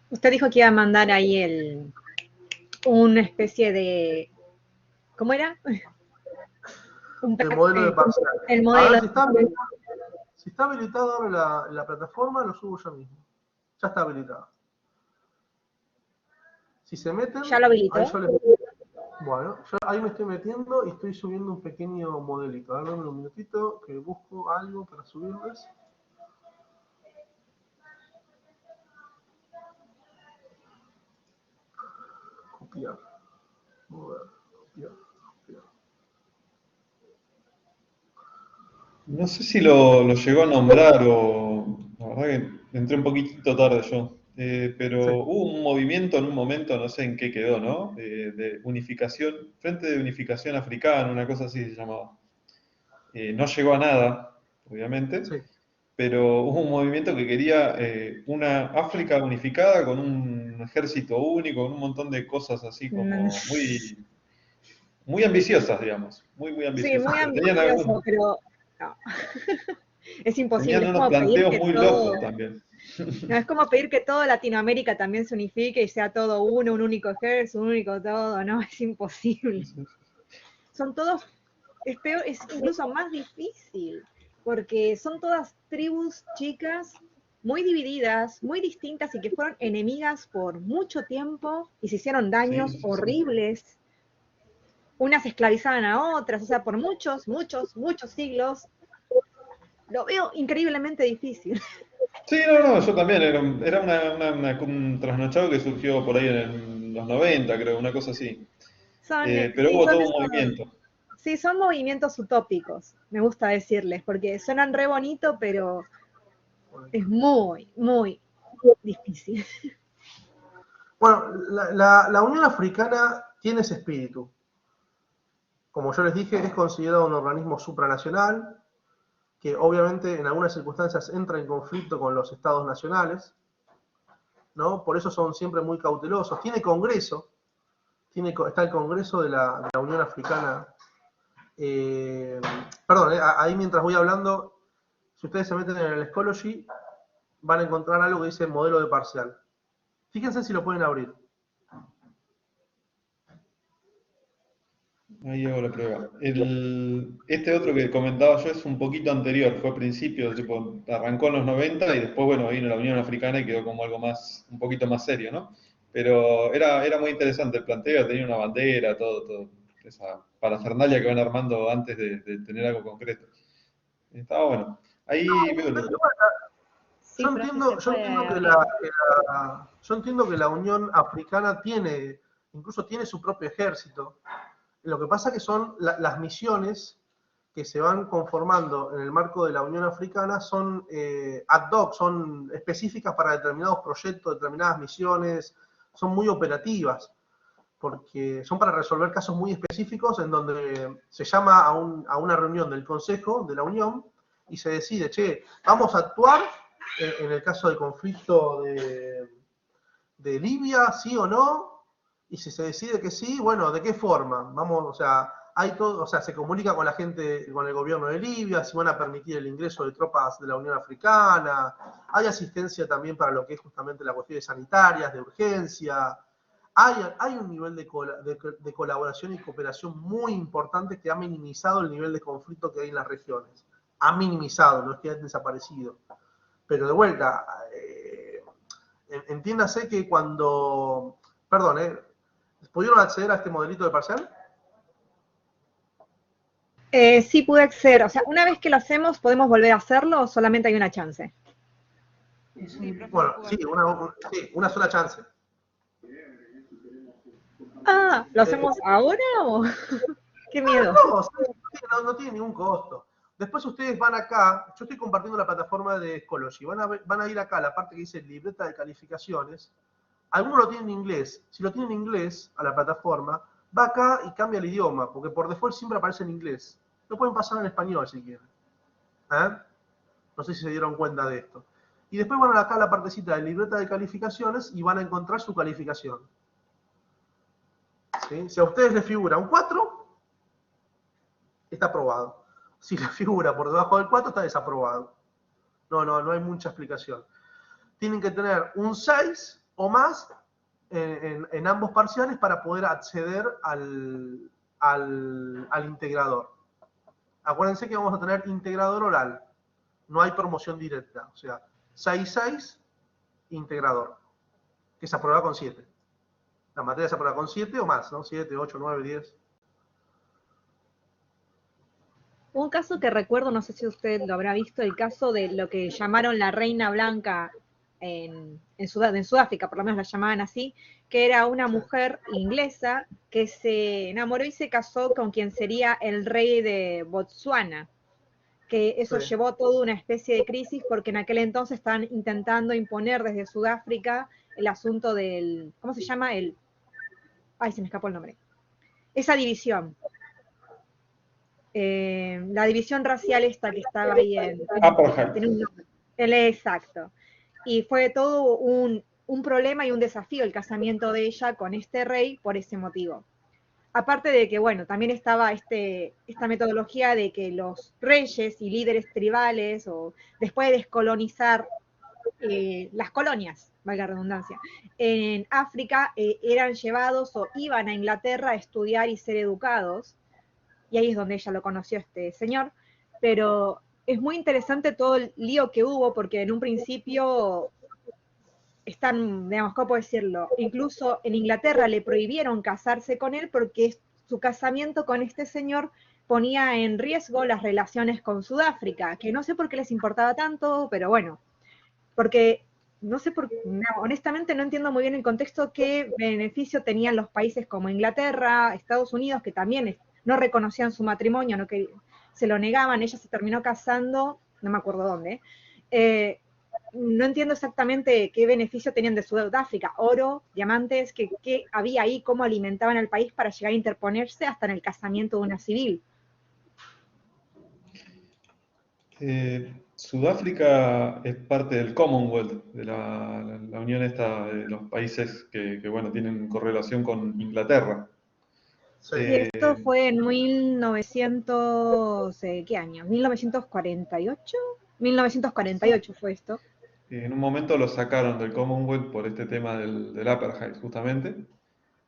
Usted dijo que iba a mandar ahí una especie de, ¿cómo era? El modelo de parcial. El modelo. A ver, si está habilitada ahora la plataforma, lo subo yo mismo. Ya está habilitada. Si se meten... ¿Ya lo habilitó? Bueno, yo ahí me estoy metiendo y estoy subiendo un pequeño modelito. A ver, dame un minutito que busco algo para subirles. Copiar. Mover. Copiar. Copiar. No sé si lo llegó a nombrar o... La verdad que entré un poquitito tarde yo. Pero Sí. hubo un movimiento en un momento, no sé en qué quedó, ¿no? De unificación, Frente de Unificación Africana, una cosa así se llamaba. No llegó a nada, obviamente, Sí. pero hubo un movimiento que quería una África unificada con un ejército único, con un montón de cosas así como muy ambiciosas, digamos, muy Sí, ambiciosas. muy Pero ambicioso, pero no. Es imposible. tenían Es unos como pedir planteos que muy todo, locos también. no, es como pedir que toda Latinoamérica también se unifique y sea todo uno, un único ejército, un único todo, no, es imposible. Son todos, es peor, es incluso más difícil, porque son todas tribus chicas, muy divididas, muy distintas y que fueron enemigas por mucho tiempo y se hicieron daños Sí. horribles. Unas esclavizaban a otras, o sea, por muchos siglos. Lo veo increíblemente difícil. Sí, no, yo también. Era un trasnochado que surgió por ahí en los 90, creo, una cosa así. Pero Sí, hubo todo un movimiento. sí, son movimientos utópicos, me gusta decirles, porque suenan re bonito, pero es muy difícil. Bueno, la Unión Africana tiene ese espíritu. Como yo les dije, es considerado un organismo supranacional, que obviamente en algunas circunstancias entra en conflicto con los estados nacionales, ¿no? Por eso son siempre muy cautelosos. Tiene congreso, está el Congreso de la Unión Africana. Perdón, ahí mientras voy hablando, si ustedes se meten en el Schoology, van a encontrar algo que dice modelo de parcial. Fíjense si lo pueden abrir. Ahí hago la prueba. Este otro que comentaba yo es un poquito anterior, fue a principios, tipo, arrancó en los 90 y después, bueno, vino la Unión Africana y quedó como algo más, un poquito más serio, ¿no? Pero era muy interesante el planteo, tenía una bandera, todo, esa parafernalia que van armando antes de tener algo concreto. Estaba bueno. Ahí veo Sí, yo entiendo que la Unión Africana incluso tiene su propio ejército. Lo que pasa que son las misiones que se van conformando en el marco de la Unión Africana son ad hoc, son específicas para determinados proyectos, determinadas misiones, son muy operativas, porque son para resolver casos muy específicos en donde se llama a una reunión del Consejo de la Unión y se decide, che, vamos a actuar en el caso del conflicto de Libia, sí o no, y si se decide que sí, bueno, ¿de qué forma? Vamos, o sea, hay todo, o sea, se comunica con la gente, con el gobierno de Libia, si van a permitir el ingreso de tropas de la Unión Africana, hay asistencia también para lo que es justamente las cuestiones sanitarias, de urgencia, hay un nivel de colaboración y cooperación muy importante que ha minimizado el nivel de conflicto que hay en las regiones. Ha minimizado, no es que ha desaparecido. Pero de vuelta, entiéndase que cuando, perdón, ¿pudieron acceder a este modelito de parcial? Sí pude acceder, o sea, una vez que lo hacemos, ¿podemos volver a hacerlo o solamente hay una chance? Bueno, sí, una sola chance. Ah, ¿lo hacemos ahora o...? Qué miedo. No tiene ningún costo. Después ustedes van acá, yo estoy compartiendo la plataforma de Ecology, van a ir acá a la parte que dice libreta de calificaciones. Algunos lo tienen en inglés. Si lo tienen en inglés a la plataforma, va acá y cambia el idioma, porque por default siempre aparece en inglés. Lo pueden pasar en español si quieren. No sé si se dieron cuenta de esto. Y después van acá a la partecita de libreta de calificaciones y van a encontrar su calificación. ¿Sí? Si a ustedes les figura un 4, está aprobado. Si les figura por debajo del 4, está desaprobado. No hay mucha explicación. Tienen que tener un 6 o más en ambos parciales para poder acceder al integrador. Acuérdense que vamos a tener integrador oral. No hay promoción directa. O sea, 6-6, integrador. Que se aprueba con 7. La materia se aprueba con 7 o más, ¿no? 7, 8, 9, 10. Un caso que recuerdo, no sé si usted lo habrá visto, el caso de lo que llamaron la Reina Blanca en Sudáfrica, por lo menos la llamaban así, que era una mujer inglesa que se enamoró y se casó con quien sería el rey de Botsuana, que eso Sí. llevó a toda una especie de crisis porque en aquel entonces estaban intentando imponer desde Sudáfrica el asunto del, ¿cómo se llama? Ay, se me escapó el nombre. Esa división. La división racial esta que estaba ahí Apartheid. tiene un nombre. Exacto. Y fue todo un problema y un desafío el casamiento de ella con este rey por ese motivo. Aparte de que, bueno, también estaba esta metodología de que los reyes y líderes tribales, o después de descolonizar las colonias, valga la redundancia, en África eran llevados o iban a Inglaterra a estudiar y ser educados, y ahí es donde ella lo conoció este señor, pero es muy interesante todo el lío que hubo, porque en un principio están, digamos, ¿cómo puedo decirlo? Incluso en Inglaterra le prohibieron casarse con él porque su casamiento con este señor ponía en riesgo las relaciones con Sudáfrica, que no sé por qué les importaba tanto, pero bueno, porque no sé por no, honestamente no entiendo muy bien el contexto, qué beneficio tenían los países como Inglaterra, Estados Unidos, que también no reconocían su matrimonio, no que se lo negaban, ella se terminó casando, no me acuerdo dónde. No entiendo exactamente qué beneficio tenían de Sudáfrica, oro, diamantes, qué había ahí, cómo alimentaban al país para llegar a interponerse hasta en el casamiento de una civil. Sudáfrica es parte del Commonwealth, de la unión esta de los países que, bueno, tienen correlación con Inglaterra. Sí. Y esto fue en 1900, ¿qué año? ¿1948? 1948 fue esto. En un momento lo sacaron del Commonwealth por este tema del apartheid, justamente.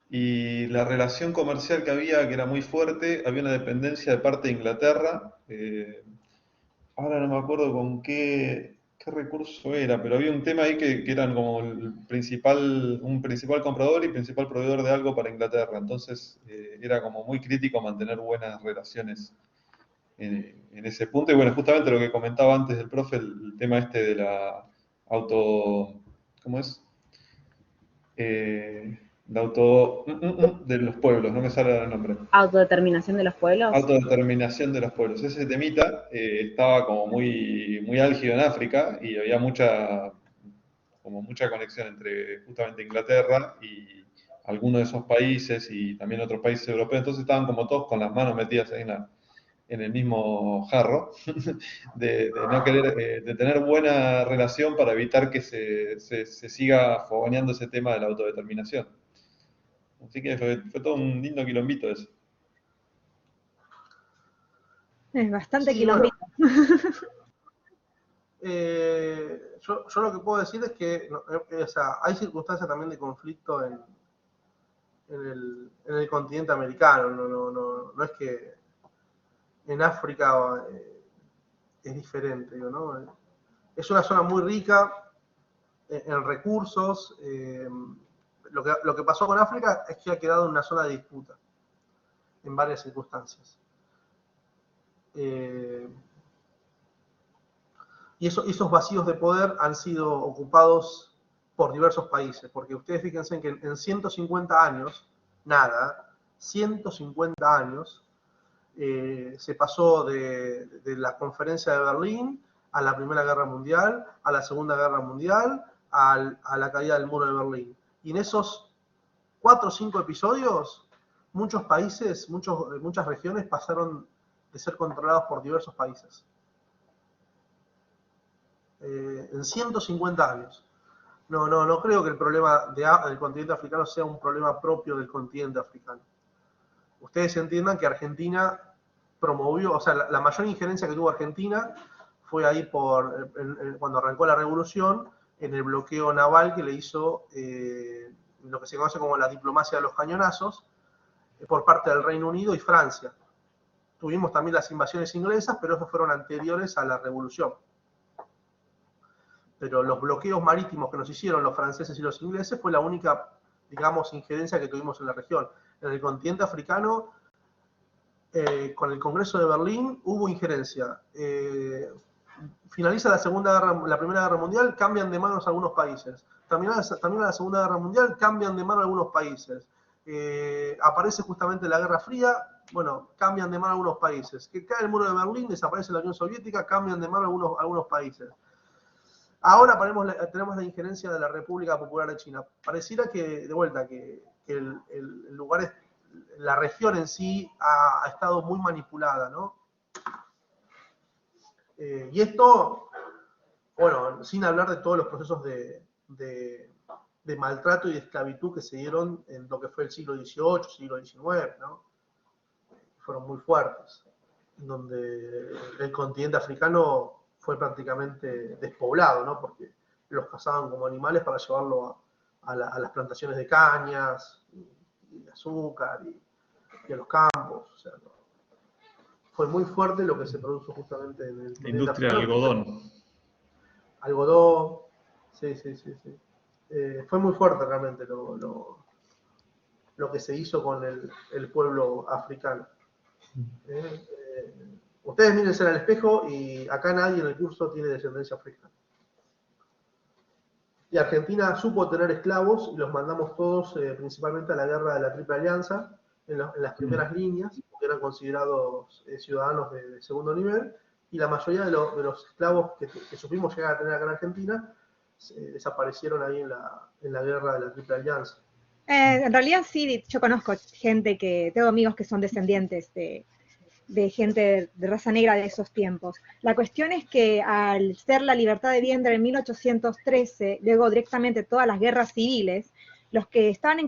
Y la relación comercial que había, que era muy fuerte, había una dependencia de parte de Inglaterra. Ahora no me acuerdo con qué recurso era, pero había un tema ahí que eran como un principal comprador y principal proveedor de algo para Inglaterra. Entonces era como muy crítico mantener buenas relaciones en ese punto. Y bueno, justamente lo que comentaba antes del profe, el tema este de la auto... ¿Cómo es? de los pueblos, no me sale el nombre. Autodeterminación de los pueblos. Autodeterminación de los pueblos. Ese temita estaba como muy álgido en África y había mucha conexión entre justamente Inglaterra y algunos de esos países y también otros países europeos. Entonces estaban como todos con las manos metidas ahí en el mismo jarro, de no querer, de tener buena relación para evitar que se siga fogoneando ese tema de la autodeterminación. Así que fue todo un lindo quilombito eso. Es bastante Sí, quilombito. Yo lo que puedo decir es que o sea, hay circunstancias también de conflicto en el continente americano. No es que en África es diferente, digo, ¿no? Es una zona muy rica en recursos. Lo que pasó con África es que ha quedado en una zona de disputa en varias circunstancias. Y esos vacíos de poder han sido ocupados por diversos países, porque ustedes fíjense que en 150 años, 150 años, se pasó de la conferencia de Berlín a la Primera Guerra Mundial, a la Segunda Guerra Mundial, a la caída del muro de Berlín. Y en esos 4 o 5 episodios, muchos países, muchas regiones pasaron de ser controlados por diversos países. En 150 años. No creo que el problema del continente africano sea un problema propio del continente africano. Ustedes entiendan que Argentina promovió, o sea, la mayor injerencia que tuvo Argentina fue ahí cuando arrancó la revolución, en el bloqueo naval que le hizo lo que se conoce como la diplomacia de los cañonazos, por parte del Reino Unido y Francia. Tuvimos también las invasiones inglesas, pero esas fueron anteriores a la revolución. Pero los bloqueos marítimos que nos hicieron los franceses y los ingleses fue la única, digamos, injerencia que tuvimos en la región. En el continente africano, con el Congreso de Berlín, hubo injerencia. Finaliza la Primera Guerra Mundial, cambian de manos algunos países. Termina la Segunda Guerra Mundial, cambian de mano algunos países. Aparece justamente la Guerra Fría, bueno, cambian de mano algunos países. Que cae el muro de Berlín, desaparece la Unión Soviética, cambian de mano algunos países. Ahora tenemos la injerencia de la República Popular de China. Pareciera que, de vuelta, que el lugar, la región en sí ha estado muy manipulada, ¿no? Y esto, bueno, sin hablar de todos los procesos de maltrato y de esclavitud que se dieron en lo que fue el siglo XVIII, siglo XIX, ¿no? Fueron muy fuertes, donde el continente africano fue prácticamente despoblado, ¿no? Porque los cazaban como animales para llevarlo a las plantaciones de cañas, y de azúcar, y a los campos. O sea, fue muy fuerte lo que se produjo justamente en el... La industria del algodón. Algodón, sí. Fue muy fuerte realmente lo que se hizo con el pueblo africano. Ustedes mírense al espejo y acá nadie en el curso tiene descendencia africana. Y Argentina supo tener esclavos y los mandamos todos principalmente a la guerra de la Triple Alianza, en las primeras líneas, porque eran considerados ciudadanos de segundo nivel, y la mayoría de los esclavos que supimos llegar a tener acá en Argentina desaparecieron ahí en la guerra de la Triple Alianza. En realidad sí, yo conozco tengo amigos que son descendientes de gente de raza negra de esos tiempos. La cuestión es que al ser la libertad de Viena en 1813, luego directamente todas las guerras civiles, los que estaban